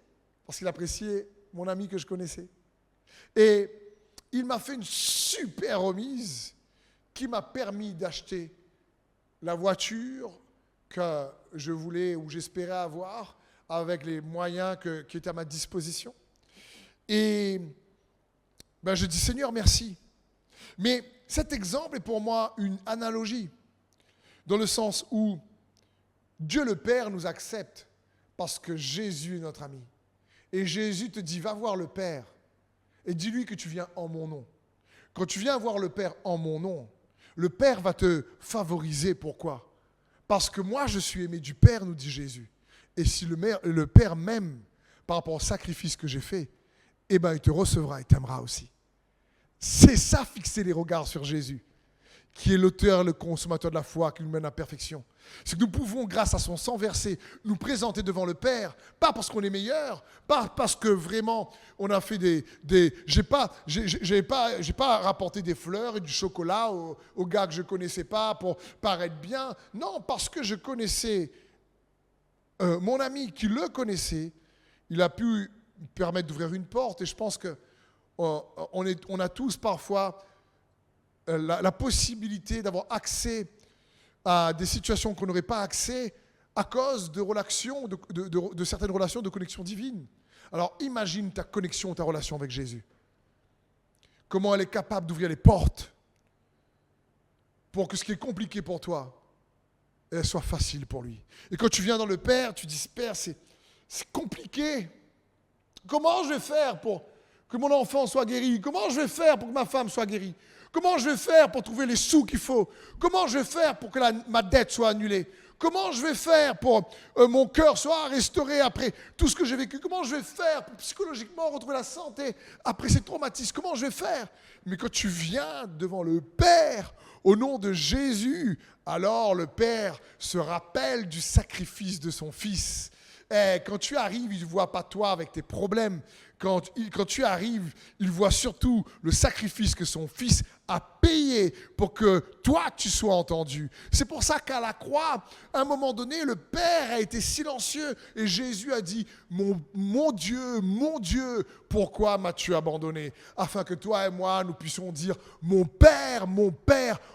Parce qu'il appréciait mon ami que je connaissais. Et il m'a fait une super remise qui m'a permis d'acheter la voiture que je voulais ou j'espérais avoir avec les moyens qui étaient à ma disposition. Et ben, je dis Seigneur, merci. Mais cet exemple est pour moi une analogie, dans le sens où Dieu le Père nous accepte parce que Jésus est notre ami. Et Jésus te dit, va voir le Père et dis-lui que tu viens en mon nom. Quand tu viens voir le Père en mon nom, le Père va te favoriser. Pourquoi ? Parce que moi, je suis aimé du Père, nous dit Jésus. Et si le Père m'aime par rapport au sacrifice que j'ai fait, eh ben, il te recevra et t'aimera aussi. C'est ça, fixer les regards sur Jésus, qui est l'auteur, le consommateur de la foi, qui nous mène à la perfection. C'est que nous pouvons, grâce à son sang versé, nous présenter devant le Père, pas parce qu'on est meilleur, pas parce que vraiment on a fait j'ai pas rapporté des fleurs et du chocolat aux gars que je connaissais pas pour paraître bien. Non, parce que je connaissais mon ami qui le connaissait, il a pu me permettre d'ouvrir une porte. Et je pense que on a tous parfois la possibilité d'avoir accès à des situations qu'on n'aurait pas accès à cause de relations, de certaines relations de connexion divine. Alors imagine ta connexion, ta relation avec Jésus. Comment elle est capable d'ouvrir les portes pour que ce qui est compliqué pour toi, elle soit facile pour lui. Et quand tu viens dans le Père, tu dis, Père, c'est compliqué. Comment je vais faire pour que mon enfant soit guéri? Comment je vais faire pour que ma femme soit guérie? Comment je vais faire pour trouver les sous qu'il faut? Comment je vais faire pour que ma dette soit annulée? Comment je vais faire pour mon cœur soit restauré après tout ce que j'ai vécu? Comment je vais faire pour psychologiquement retrouver la santé après ces traumatismes? Comment je vais faire? Mais quand tu viens devant le Père, au nom de Jésus, alors le Père se rappelle du sacrifice de son Fils. Et quand tu arrives, il ne voit pas toi avec tes problèmes. Quand tu arrives, il voit surtout le sacrifice que son Fils a payé crier pour que toi, tu sois entendu. C'est pour ça qu'à la croix, à un moment donné, le Père a été silencieux et Jésus a dit, mon Dieu, pourquoi m'as-tu abandonné? Afin que toi et moi, nous puissions dire, mon Père,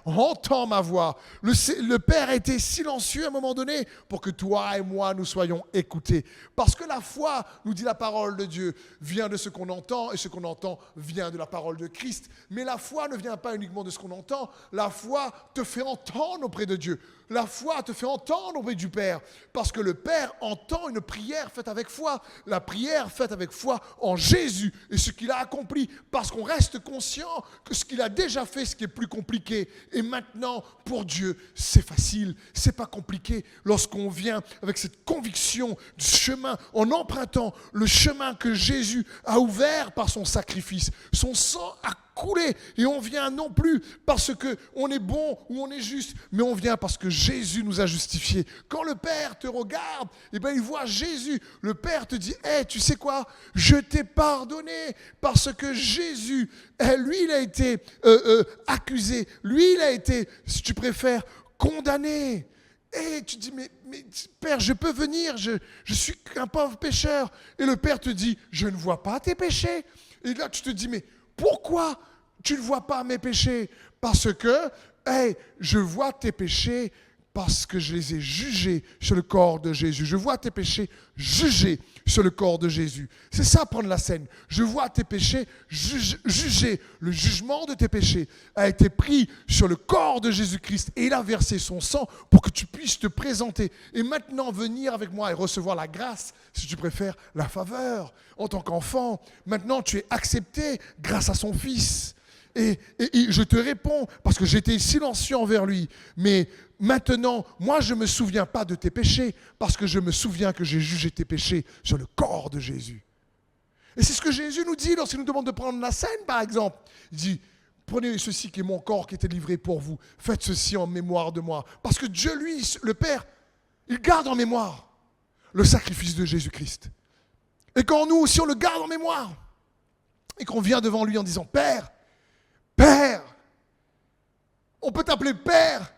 entends ma voix. Le Père a été silencieux à un moment donné pour que toi et moi, nous soyons écoutés. Parce que la foi, nous dit la parole de Dieu, vient de ce qu'on entend et ce qu'on entend vient de la parole de Christ. Mais la foi ne vient pas uniquement de ce qu'on entend, la foi te fait entendre auprès de Dieu. La foi te fait entendre auprès du Père, parce que le Père entend une prière faite avec foi, la prière faite avec foi en Jésus et ce qu'il a accompli, parce qu'on reste conscient que ce qu'il a déjà fait, ce qui est plus compliqué, et maintenant, pour Dieu, c'est facile, c'est pas compliqué, lorsqu'on vient avec cette conviction du chemin, en empruntant le chemin que Jésus a ouvert par son sacrifice, son sang a coulé, et on vient non plus parce qu'on est bon ou on est juste, mais on vient parce que Jésus nous a justifiés. Quand le Père te regarde, eh bien, il voit Jésus. Le Père te dit, hey, tu sais quoi? Je t'ai pardonné parce que Jésus, lui, il a été accusé. Lui, il a été, si tu préfères, condamné. Et tu dis, mais Père, je peux venir, je suis un pauvre pécheur. Et le Père te dit, je ne vois pas tes péchés. Et là, tu te dis, mais pourquoi tu ne vois pas mes péchés? Parce que, je vois tes péchés parce que je les ai jugés sur le corps de Jésus. Je vois tes péchés jugés sur le corps de Jésus. C'est ça, prendre la scène. Je vois tes péchés jugés. Le jugement de tes péchés a été pris sur le corps de Jésus-Christ et il a versé son sang pour que tu puisses te présenter et maintenant venir avec moi et recevoir la grâce, si tu préfères, la faveur. En tant qu'enfant, maintenant tu es accepté grâce à son Fils. Et je te réponds parce que j'étais silencieux envers lui. Mais maintenant, moi, je ne me souviens pas de tes péchés parce que je me souviens que j'ai jugé tes péchés sur le corps de Jésus. Et c'est ce que Jésus nous dit lorsqu'il nous demande de prendre la scène, par exemple. Il dit, prenez ceci qui est mon corps qui était livré pour vous. Faites ceci en mémoire de moi. Parce que Dieu, lui, le Père, il garde en mémoire le sacrifice de Jésus-Christ. Et quand nous aussi, on le garde en mémoire et qu'on vient devant lui en disant, Père, on peut t'appeler Père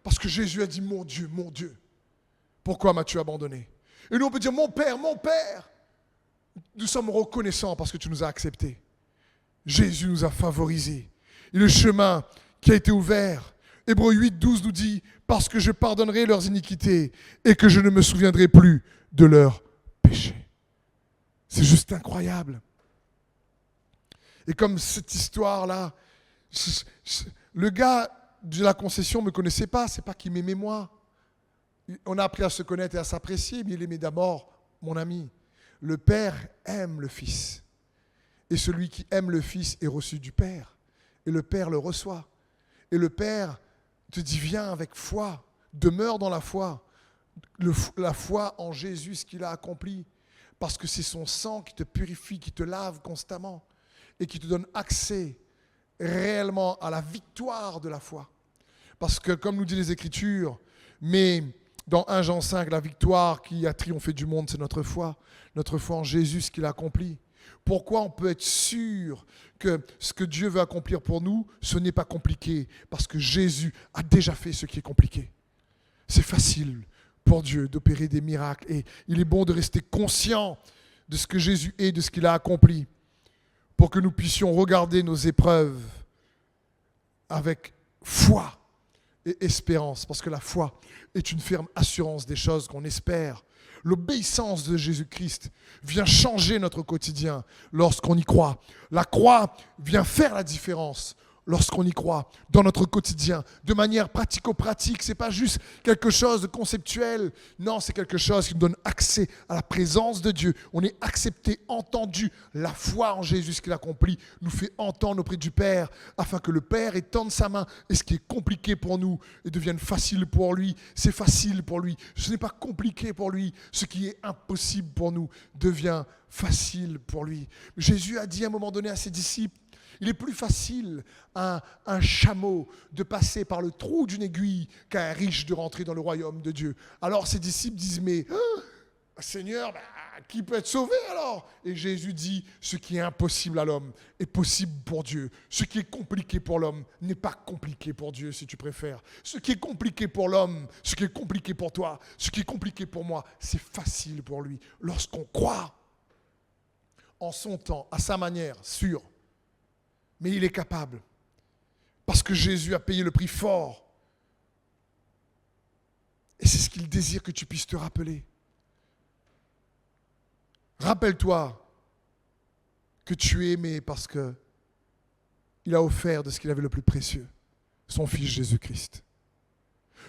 parce que Jésus a dit mon Dieu, pourquoi m'as-tu abandonné? Et nous on peut dire mon Père, nous sommes reconnaissants parce que tu nous as acceptés. Jésus nous a favorisés. Et le chemin qui a été ouvert, Hébreux 8:12 nous dit, parce que je pardonnerai leurs iniquités et que je ne me souviendrai plus de leurs péchés. C'est juste incroyable. Et comme cette histoire-là, le gars de la concession ne me connaissait pas, c'est pas qu'il m'aimait moi. On a appris à se connaître et à s'apprécier, mais il aimait d'abord mon ami. Le Père aime le Fils. Et celui qui aime le Fils est reçu du Père. Et le Père le reçoit. Et le Père te dit, viens avec foi, demeure dans la foi. La foi en Jésus, ce qu'il a accompli. Parce que c'est son sang qui te purifie, qui te lave constamment et qui te donne accès réellement à la victoire de la foi. Parce que, comme nous dit les Écritures, mais dans 1 Jean 5, la victoire qui a triomphé du monde, c'est notre foi en Jésus, ce qu'il a accompli. Pourquoi on peut être sûr que ce que Dieu veut accomplir pour nous, ce n'est pas compliqué? Parce que Jésus a déjà fait ce qui est compliqué. C'est facile pour Dieu d'opérer des miracles et il est bon de rester conscient de ce que Jésus est, de ce qu'il a accompli, pour que nous puissions regarder nos épreuves avec foi et espérance, parce que la foi est une ferme assurance des choses qu'on espère. L'obéissance de Jésus-Christ vient changer notre quotidien lorsqu'on y croit. La croix vient faire la différence lorsqu'on y croit dans notre quotidien, de manière pratico-pratique. Ce n'est pas juste quelque chose de conceptuel. Non, c'est quelque chose qui nous donne accès à la présence de Dieu. On est accepté, entendu. La foi en Jésus, ce qu'il accomplit, nous fait entendre auprès du Père, afin que le Père étende sa main et ce qui est compliqué pour nous devienne facile pour lui. C'est facile pour lui. Ce n'est pas compliqué pour lui. Ce qui est impossible pour nous devient facile pour lui. Jésus a dit à un moment donné à ses disciples, il est plus facile à un chameau de passer par le trou d'une aiguille qu'à un riche de rentrer dans le royaume de Dieu. Alors ses disciples disent, mais Seigneur, qui peut être sauvé alors? Et Jésus dit, ce qui est impossible à l'homme est possible pour Dieu. Ce qui est compliqué pour l'homme n'est pas compliqué pour Dieu, si tu préfères. Ce qui est compliqué pour l'homme, ce qui est compliqué pour toi, ce qui est compliqué pour moi, c'est facile pour lui. Lorsqu'on croit en son temps, à sa manière, sûr. Mais il est capable. Parce que Jésus a payé le prix fort. Et c'est ce qu'il désire que tu puisses te rappeler. Rappelle-toi que tu es aimé parce que il a offert de ce qu'il avait le plus précieux, son fils Jésus-Christ.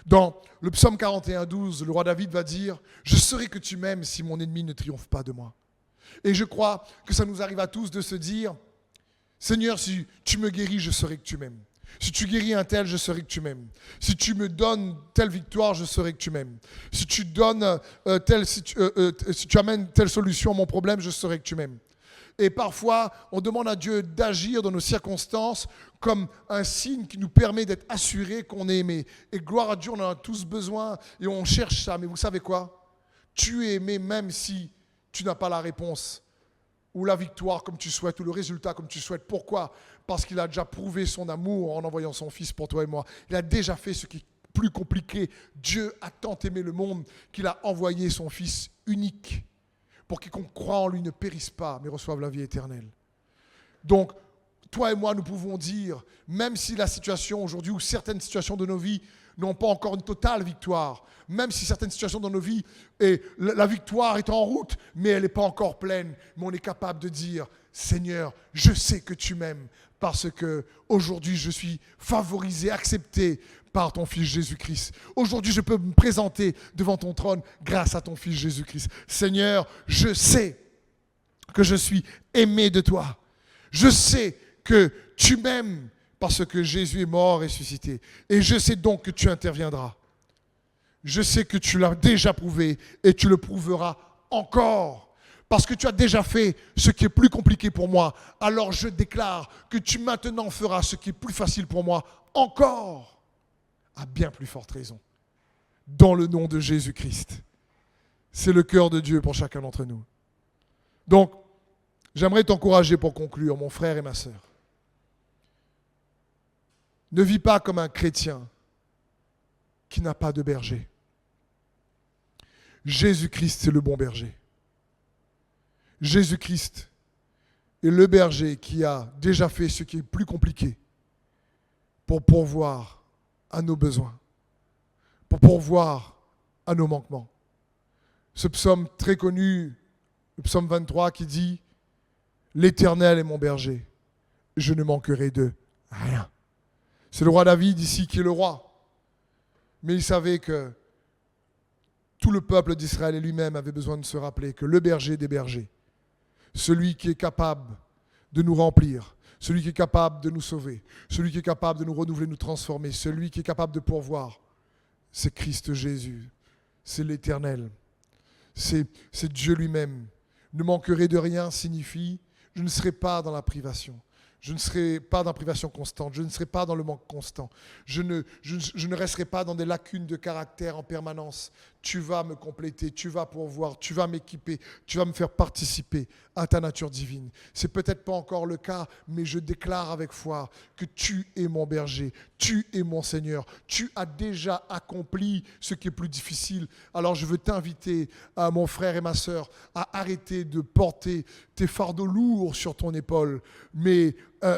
Dans le psaume 41, 12, le roi David va dire « Je saurai que tu m'aimes si mon ennemi ne triomphe pas de moi. » Et je crois que ça nous arrive à tous de se dire « Seigneur, si tu me guéris, je saurai que tu m'aimes. Si tu guéris un tel, je saurai que tu m'aimes. Si tu me donnes telle victoire, je saurai que tu m'aimes. Si tu donnes si tu amènes telle solution à mon problème, je saurai que tu m'aimes. » Et parfois, on demande à Dieu d'agir dans nos circonstances comme un signe qui nous permet d'être assurés qu'on est aimé. Et gloire à Dieu, on en a tous besoin et on cherche ça. Mais vous savez quoi? Tu es aimé même si tu n'as pas la réponse ou la victoire comme tu souhaites ou le résultat comme tu souhaites. Pourquoi? Parce qu'il a déjà prouvé son amour en envoyant son Fils pour toi et moi. Il a déjà fait ce qui est plus compliqué. Dieu a tant aimé le monde qu'il a envoyé son Fils unique pour que quiconque croit en lui ne périsse pas, mais reçoive la vie éternelle. Donc, toi et moi, nous pouvons dire, même si la situation aujourd'hui ou certaines situations de nos vies n'ont pas encore une totale victoire, même si certaines situations dans nos vies, et la victoire est en route, mais elle n'est pas encore pleine, mais on est capable de dire, Seigneur, je sais que tu m'aimes, parce que aujourd'hui je suis favorisé, accepté par ton Fils Jésus-Christ. Aujourd'hui, je peux me présenter devant ton trône grâce à ton Fils Jésus-Christ. Seigneur, je sais que je suis aimé de toi. Je sais que tu m'aimes parce que Jésus est mort et ressuscité. Et je sais donc que tu interviendras. Je sais que tu l'as déjà prouvé et tu le prouveras encore. Parce que tu as déjà fait ce qui est plus compliqué pour moi. Alors je déclare que tu maintenant feras ce qui est plus facile pour moi encore. À bien plus forte raison. Dans le nom de Jésus-Christ. C'est le cœur de Dieu pour chacun d'entre nous. Donc, j'aimerais t'encourager pour conclure, mon frère et ma sœur. Ne vis pas comme un chrétien qui n'a pas de berger. Jésus-Christ, c'est le bon berger. Jésus-Christ est le berger qui a déjà fait ce qui est plus compliqué pour pourvoir à nos besoins, pour pourvoir à nos manquements. Ce psaume très connu, le psaume 23 qui dit « L'Éternel est mon berger, je ne manquerai de rien. » C'est le roi David ici qui est le roi. Mais il savait que tout le peuple d'Israël et lui-même avait besoin de se rappeler que le berger des bergers, celui qui est capable de nous remplir, celui qui est capable de nous sauver, celui qui est capable de nous renouveler, nous transformer, celui qui est capable de pourvoir, c'est Christ Jésus, c'est l'Éternel, c'est Dieu lui-même. Ne manquerai de rien signifie, je ne serai pas dans la privation. Je ne serai pas dans la privation constante, je ne serai pas dans le manque constant, je ne resterai pas dans des lacunes de caractère en permanence. Tu vas me compléter, tu vas pourvoir, tu vas m'équiper, tu vas me faire participer à ta nature divine. C'est peut-être pas encore le cas, mais je déclare avec foi que tu es mon berger, tu es mon Seigneur, tu as déjà accompli ce qui est plus difficile. Alors je veux t'inviter, mon frère et ma sœur, à arrêter de porter tes fardeaux lourds sur ton épaule, mais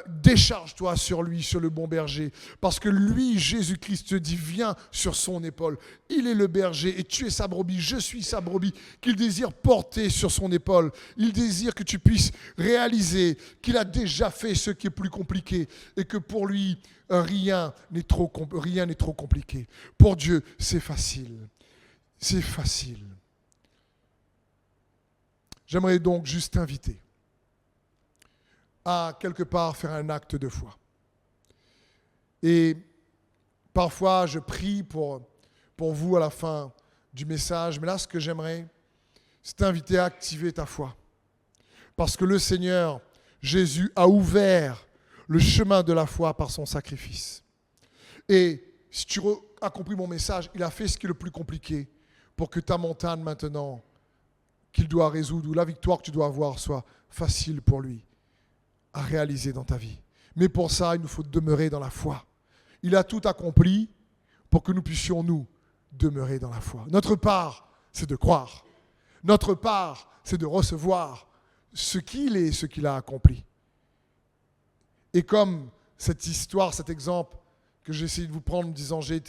décharge-toi sur lui, sur le bon berger, parce que lui, Jésus-Christ, te dit, viens sur son épaule. Il est le berger et tu es sa brebis, je suis sa brebis, qu'il désire porter sur son épaule. Il désire que tu puisses réaliser qu'il a déjà fait ce qui est plus compliqué et que pour lui, rien n'est trop compliqué. Pour Dieu, c'est facile. C'est facile. J'aimerais donc juste t'inviter à quelque part faire un acte de foi. Et parfois, je prie pour vous à la fin du message, mais là, ce que j'aimerais, c'est t'inviter à activer ta foi. Parce que le Seigneur, Jésus, a ouvert le chemin de la foi par son sacrifice. Et si tu as compris mon message, il a fait ce qui est le plus compliqué pour que ta montagne maintenant qu'il doit résoudre ou la victoire que tu dois avoir soit facile pour lui à réaliser dans ta vie. Mais pour ça, il nous faut demeurer dans la foi. Il a tout accompli pour que nous puissions, nous, demeurer dans la foi. Notre part, c'est de croire. Notre part, c'est de recevoir ce qu'il est, ce qu'il a accompli. Et comme cette histoire, cet exemple que j'ai essayé de vous prendre en disant j'ai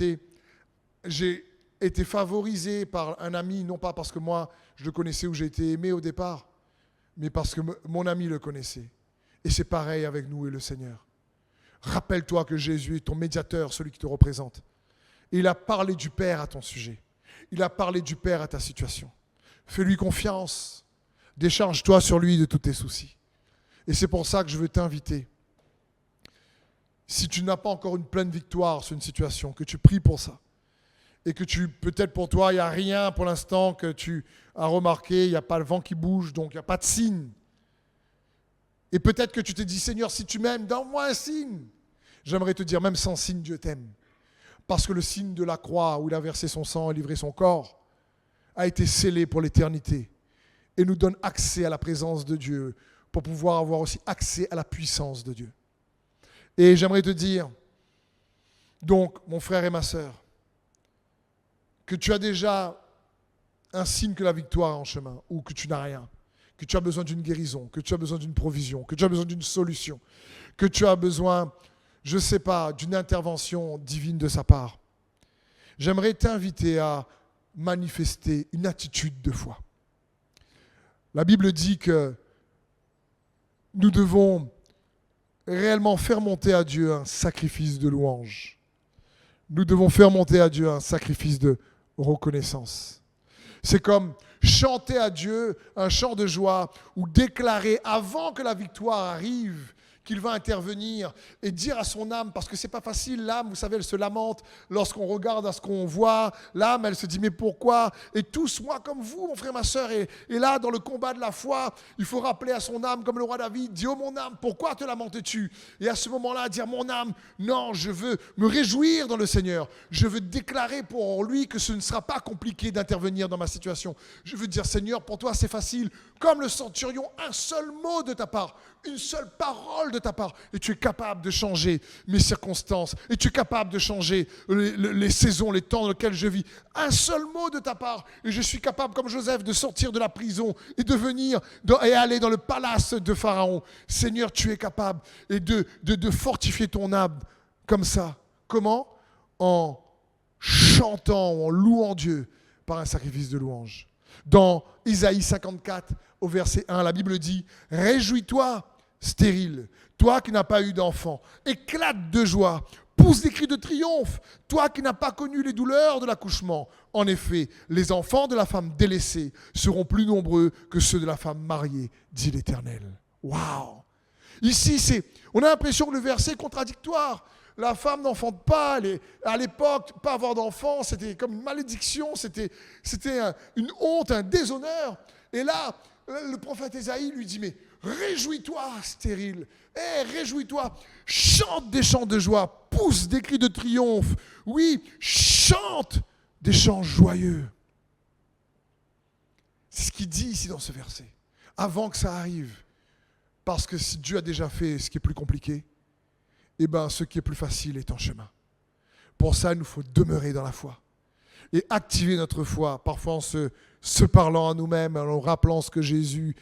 été favorisé par un ami, non pas parce que moi je le connaissais ou j'ai été aimé au départ, mais parce que mon ami le connaissait. Et c'est pareil avec nous et le Seigneur. Rappelle-toi que Jésus est ton médiateur, celui qui te représente. Et il a parlé du Père à ton sujet. Il a parlé du Père à ta situation. Fais-lui confiance. Décharge-toi sur lui de tous tes soucis. Et c'est pour ça que je veux t'inviter. Si tu n'as pas encore une pleine victoire sur une situation, que tu pries pour ça. Et que peut-être pour toi, il n'y a rien pour l'instant que tu as remarqué, il n'y a pas le vent qui bouge, donc il n'y a pas de signe. Et peut-être que tu te dis, Seigneur, si tu m'aimes, donne-moi un signe. J'aimerais te dire, même sans signe, Dieu t'aime. Parce que le signe de la croix, où il a versé son sang et livré son corps, a été scellé pour l'éternité. Et nous donne accès à la présence de Dieu, pour pouvoir avoir aussi accès à la puissance de Dieu. Et j'aimerais te dire, donc, mon frère et ma sœur, que tu as déjà un signe que la victoire est en chemin, ou que tu n'as rien, que tu as besoin d'une guérison, que tu as besoin d'une provision, que tu as besoin d'une solution, que tu as besoin, je ne sais pas, d'une intervention divine de sa part. J'aimerais t'inviter à manifester une attitude de foi. La Bible dit que nous devons réellement faire monter à Dieu un sacrifice de louange. Nous devons faire monter à Dieu un sacrifice de reconnaissance. C'est comme chanter à Dieu un chant de joie ou déclarer avant que la victoire arrive qu'il va intervenir et dire à son âme, parce que c'est pas facile, l'âme, vous savez, elle se lamente lorsqu'on regarde à ce qu'on voit, l'âme, elle se dit, mais pourquoi? Et tous, moi comme vous, mon frère, ma soeur, et là, dans le combat de la foi, il faut rappeler à son âme, comme le roi David, dit, oh mon âme, pourquoi te lamentes-tu? Et à ce moment-là, dire, mon âme, non, je veux me réjouir dans le Seigneur, je veux déclarer pour lui que ce ne sera pas compliqué d'intervenir dans ma situation. Je veux dire, Seigneur, pour toi, c'est facile, comme le centurion, un seul mot de ta part, une seule parole de ta part, et tu es capable de changer mes circonstances, et tu es capable de changer les saisons, les temps dans lesquels je vis. Un seul mot de ta part, et je suis capable, comme Joseph, de sortir de la prison et de venir et aller dans le palace de Pharaon. Seigneur, tu es capable et de fortifier ton âme comme ça. Comment? En chantant, en louant Dieu par un sacrifice de louange. Dans Isaïe 54, au verset 1, la Bible dit « Réjouis-toi, stérile, toi qui n'as pas eu d'enfant, éclate de joie, pousse des cris de triomphe, toi qui n'as pas connu les douleurs de l'accouchement. En effet, les enfants de la femme délaissée seront plus nombreux que ceux de la femme mariée, dit l'Éternel. » Waouh! Ici, on a l'impression que le verset est contradictoire. La femme n'enfante pas, à l'époque, pas avoir d'enfant, c'était comme une malédiction, c'était une honte, un déshonneur. Et là, le prophète Ésaïe lui dit, mais réjouis-toi, stérile, réjouis-toi, chante des chants de joie, pousse des cris de triomphe, oui, chante des chants joyeux. C'est ce qu'il dit ici dans ce verset, avant que ça arrive. Parce que si Dieu a déjà fait ce qui est plus compliqué, eh bien, ce qui est plus facile est en chemin. Pour ça, il nous faut demeurer dans la foi et activer notre foi, parfois en se parlant à nous-mêmes, en nous rappelant ce que Jésus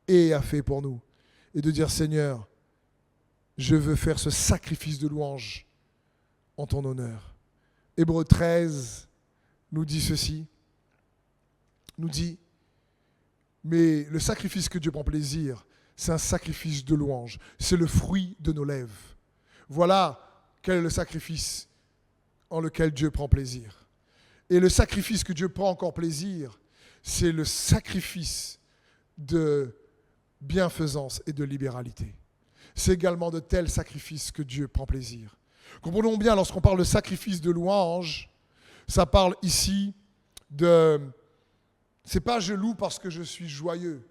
a fait pour nous. Et de dire, Seigneur, je veux faire ce sacrifice de louange en ton honneur. Hébreux 13 nous dit ceci, nous dit, mais le sacrifice que Dieu prend plaisir, c'est un sacrifice de louange, c'est le fruit de nos lèvres. Voilà quel est le sacrifice en lequel Dieu prend plaisir. Et le sacrifice que Dieu prend encore plaisir, c'est le sacrifice de bienfaisance et de libéralité. C'est également de tels sacrifices que Dieu prend plaisir. Comprenons bien, lorsqu'on parle de sacrifice de louange, ça parle ici de... C'est pas je loue parce que je suis joyeux.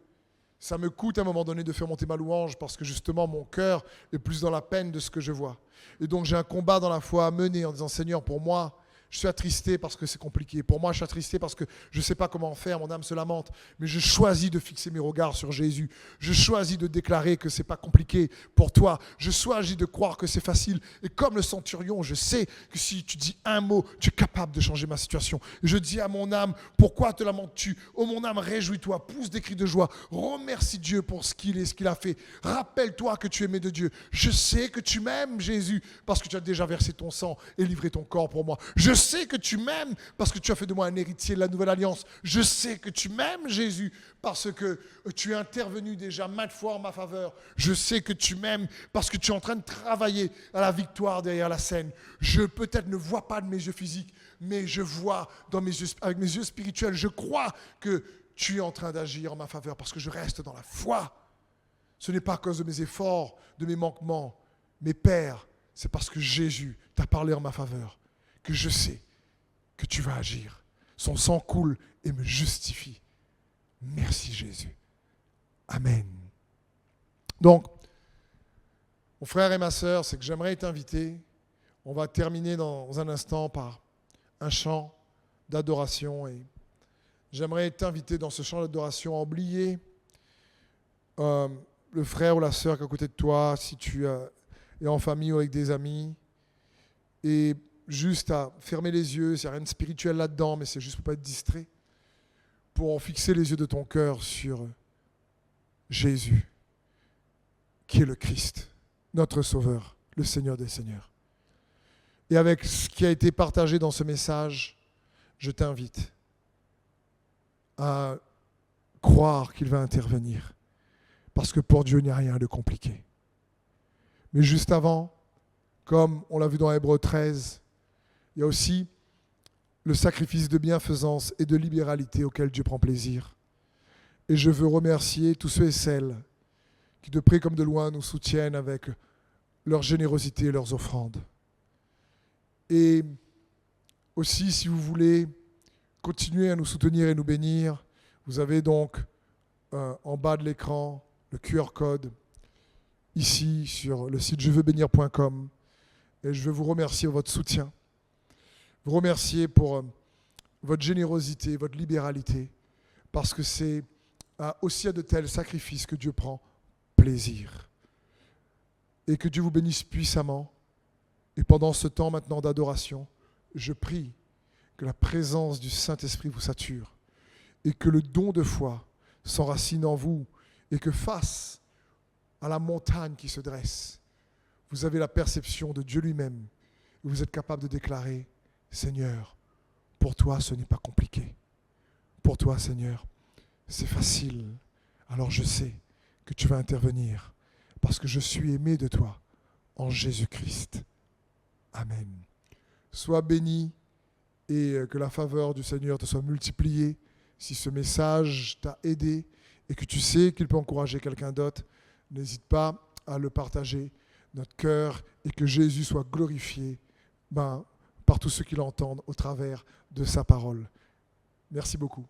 Ça me coûte à un moment donné de faire monter ma louange parce que justement mon cœur est plus dans la peine de ce que je vois. Et donc j'ai un combat dans la foi à mener en disant Seigneur, pour moi, Je suis attristé parce que c'est compliqué. Pour moi, je suis attristé parce que je ne sais pas comment faire, mon âme se lamente. Mais je choisis de fixer mes regards sur Jésus. Je choisis de déclarer que ce n'est pas compliqué pour toi. Je choisis de croire que c'est facile. Et comme le centurion, je sais que si tu dis un mot, tu es capable de changer ma situation. Je dis à mon âme, pourquoi te lamentes-tu? Oh mon âme, réjouis-toi, pousse des cris de joie. Remercie Dieu pour ce qu'il est, ce qu'il a fait. Rappelle-toi que tu es aimé de Dieu. Je sais que tu m'aimes, Jésus, parce que tu as déjà versé ton sang et livré ton corps pour moi. Je sais que tu m'aimes parce que tu as fait de moi un héritier de la nouvelle alliance. Je sais que tu m'aimes, Jésus, parce que tu es intervenu déjà maintes fois en ma faveur. Je sais que tu m'aimes parce que tu es en train de travailler à la victoire derrière la scène. Je peut-être ne vois pas de mes yeux physiques, mais je vois avec mes yeux spirituels. Je crois que tu es en train d'agir en ma faveur parce que je reste dans la foi. Ce n'est pas à cause de mes efforts, de mes manquements, mais Père, c'est parce que Jésus t'a parlé en ma faveur que je sais que tu vas agir. Son sang coule et me justifie. Merci Jésus. Amen. Donc, mon frère et ma sœur, c'est que j'aimerais t'inviter. On va terminer dans un instant par un chant d'adoration. Et j'aimerais t'inviter dans ce chant d'adoration à oublier le frère ou la sœur qui est à côté de toi, si tu es en famille ou avec des amis. Et juste à fermer les yeux, il n'y a rien de spirituel là-dedans, mais c'est juste pour ne pas être distrait, pour en fixer les yeux de ton cœur sur Jésus, qui est le Christ, notre Sauveur, le Seigneur des Seigneurs. Et avec ce qui a été partagé dans ce message, je t'invite à croire qu'il va intervenir, parce que pour Dieu, il n'y a rien de compliqué. Mais juste avant, comme on l'a vu dans Hébreux 13, il y a aussi le sacrifice de bienfaisance et de libéralité auquel Dieu prend plaisir. Et je veux remercier tous ceux et celles qui, de près comme de loin, nous soutiennent avec leur générosité et leurs offrandes. Et aussi, si vous voulez continuer à nous soutenir et nous bénir, vous avez donc en bas de l'écran le QR code ici sur le site jeveubénir.com. Et je veux vous remercier pour votre soutien. Vous remercier pour votre générosité, votre libéralité, parce que c'est aussi à de tels sacrifices que Dieu prend plaisir. Et que Dieu vous bénisse puissamment. Et pendant ce temps maintenant d'adoration, je prie que la présence du Saint-Esprit vous sature et que le don de foi s'enracine en vous et que face à la montagne qui se dresse, vous avez la perception de Dieu lui-même et vous êtes capable de déclarer: Seigneur, pour toi ce n'est pas compliqué. Pour toi, Seigneur, c'est facile. Alors je sais que tu vas intervenir parce que je suis aimé de toi en Jésus-Christ. Amen. Sois béni et que la faveur du Seigneur te soit multipliée. Si ce message t'a aidé et que tu sais qu'il peut encourager quelqu'un d'autre, n'hésite pas à le partager. Notre cœur et que Jésus soit glorifié par tous ceux qui l'entendent au travers de sa parole. Merci beaucoup.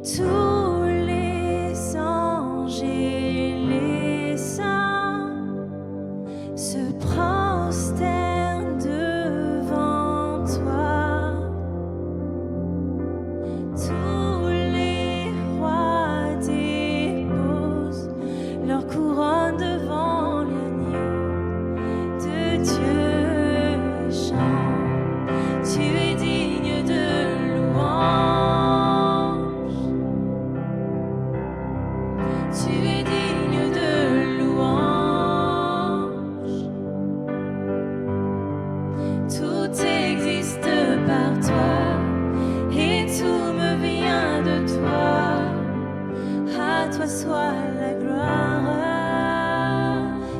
Tous les anges et les saints se prosternent devant toi. Tous les rois déposent leur couronne devant l'agneau de Dieu et chantent: tu es digne de louange. Tu es digne de louange. Tout existe par toi et tout me vient de toi. À toi soit la gloire.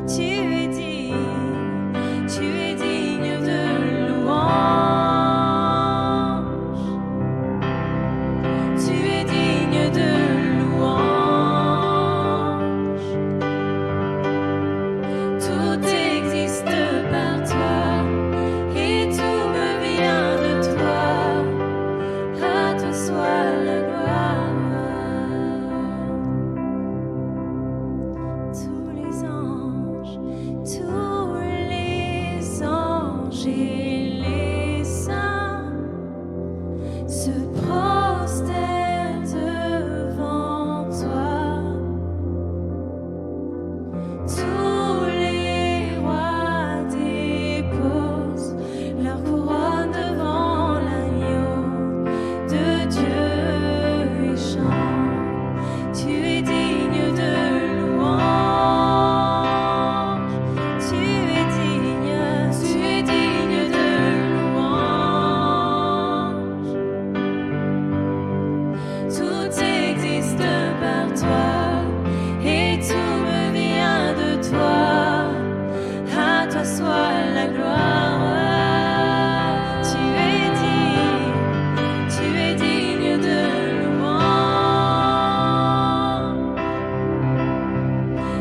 Tu es digne de louange. Tu es digne de louange. Tout existe par toi et tout me vient de toi. À toi soit la gloire. et les saints se prosternent devant toi. Tous les rois déposent leur couronne devant l'agneau de Dieu et chantent. Tu es digne de louange. Tu es digne de louange. Tout existe par toi et tout me vient de toi. À toi soit la gloire. Tu es digne de louange.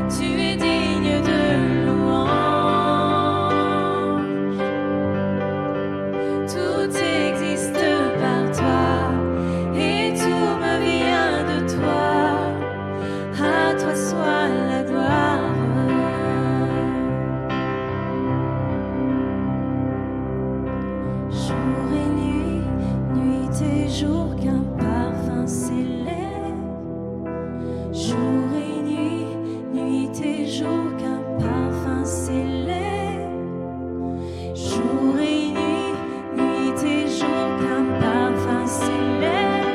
Tu es digne de louange. Tout existe par toi et tout me vient de toi. À toi soit la gloire. Jour et nuit, nuit et jour, qu'un parfum s'élève. Jour et nuit, nuit et jour, qu'un parfum s'élève. Jour et nuit, nuit et jour, qu'un parfum s'élève.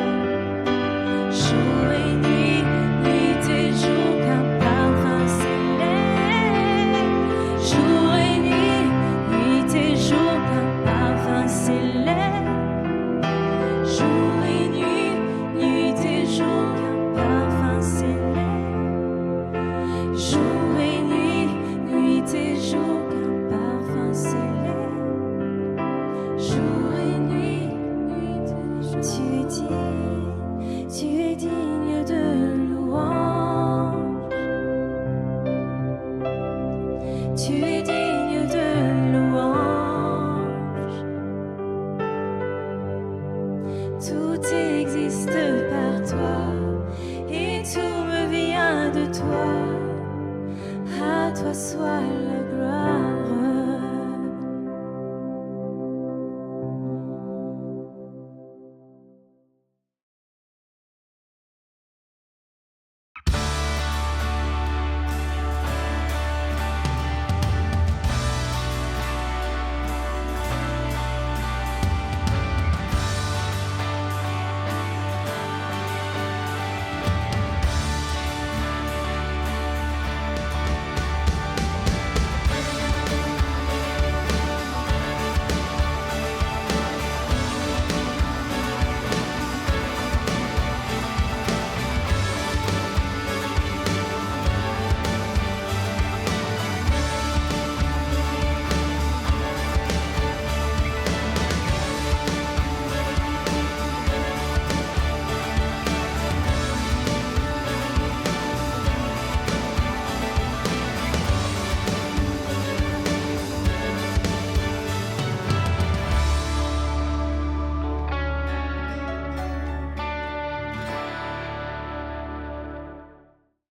Jour et nuit, nuit et jour, qu'un parfum s'élève. Jour et nuit, nuit et jour, qu'un parfum s'élève. Jour et nuit, nuit et jour, qu'un parfum s'élève. Jour et nuit, nuit et jour, qu'un parfum s'élève. Jour et nuit, nuit et jour. Tu es digne de louange. Tu es digne de louange. Tout existe par toi et tout me vient de toi. À toi soit la gloire.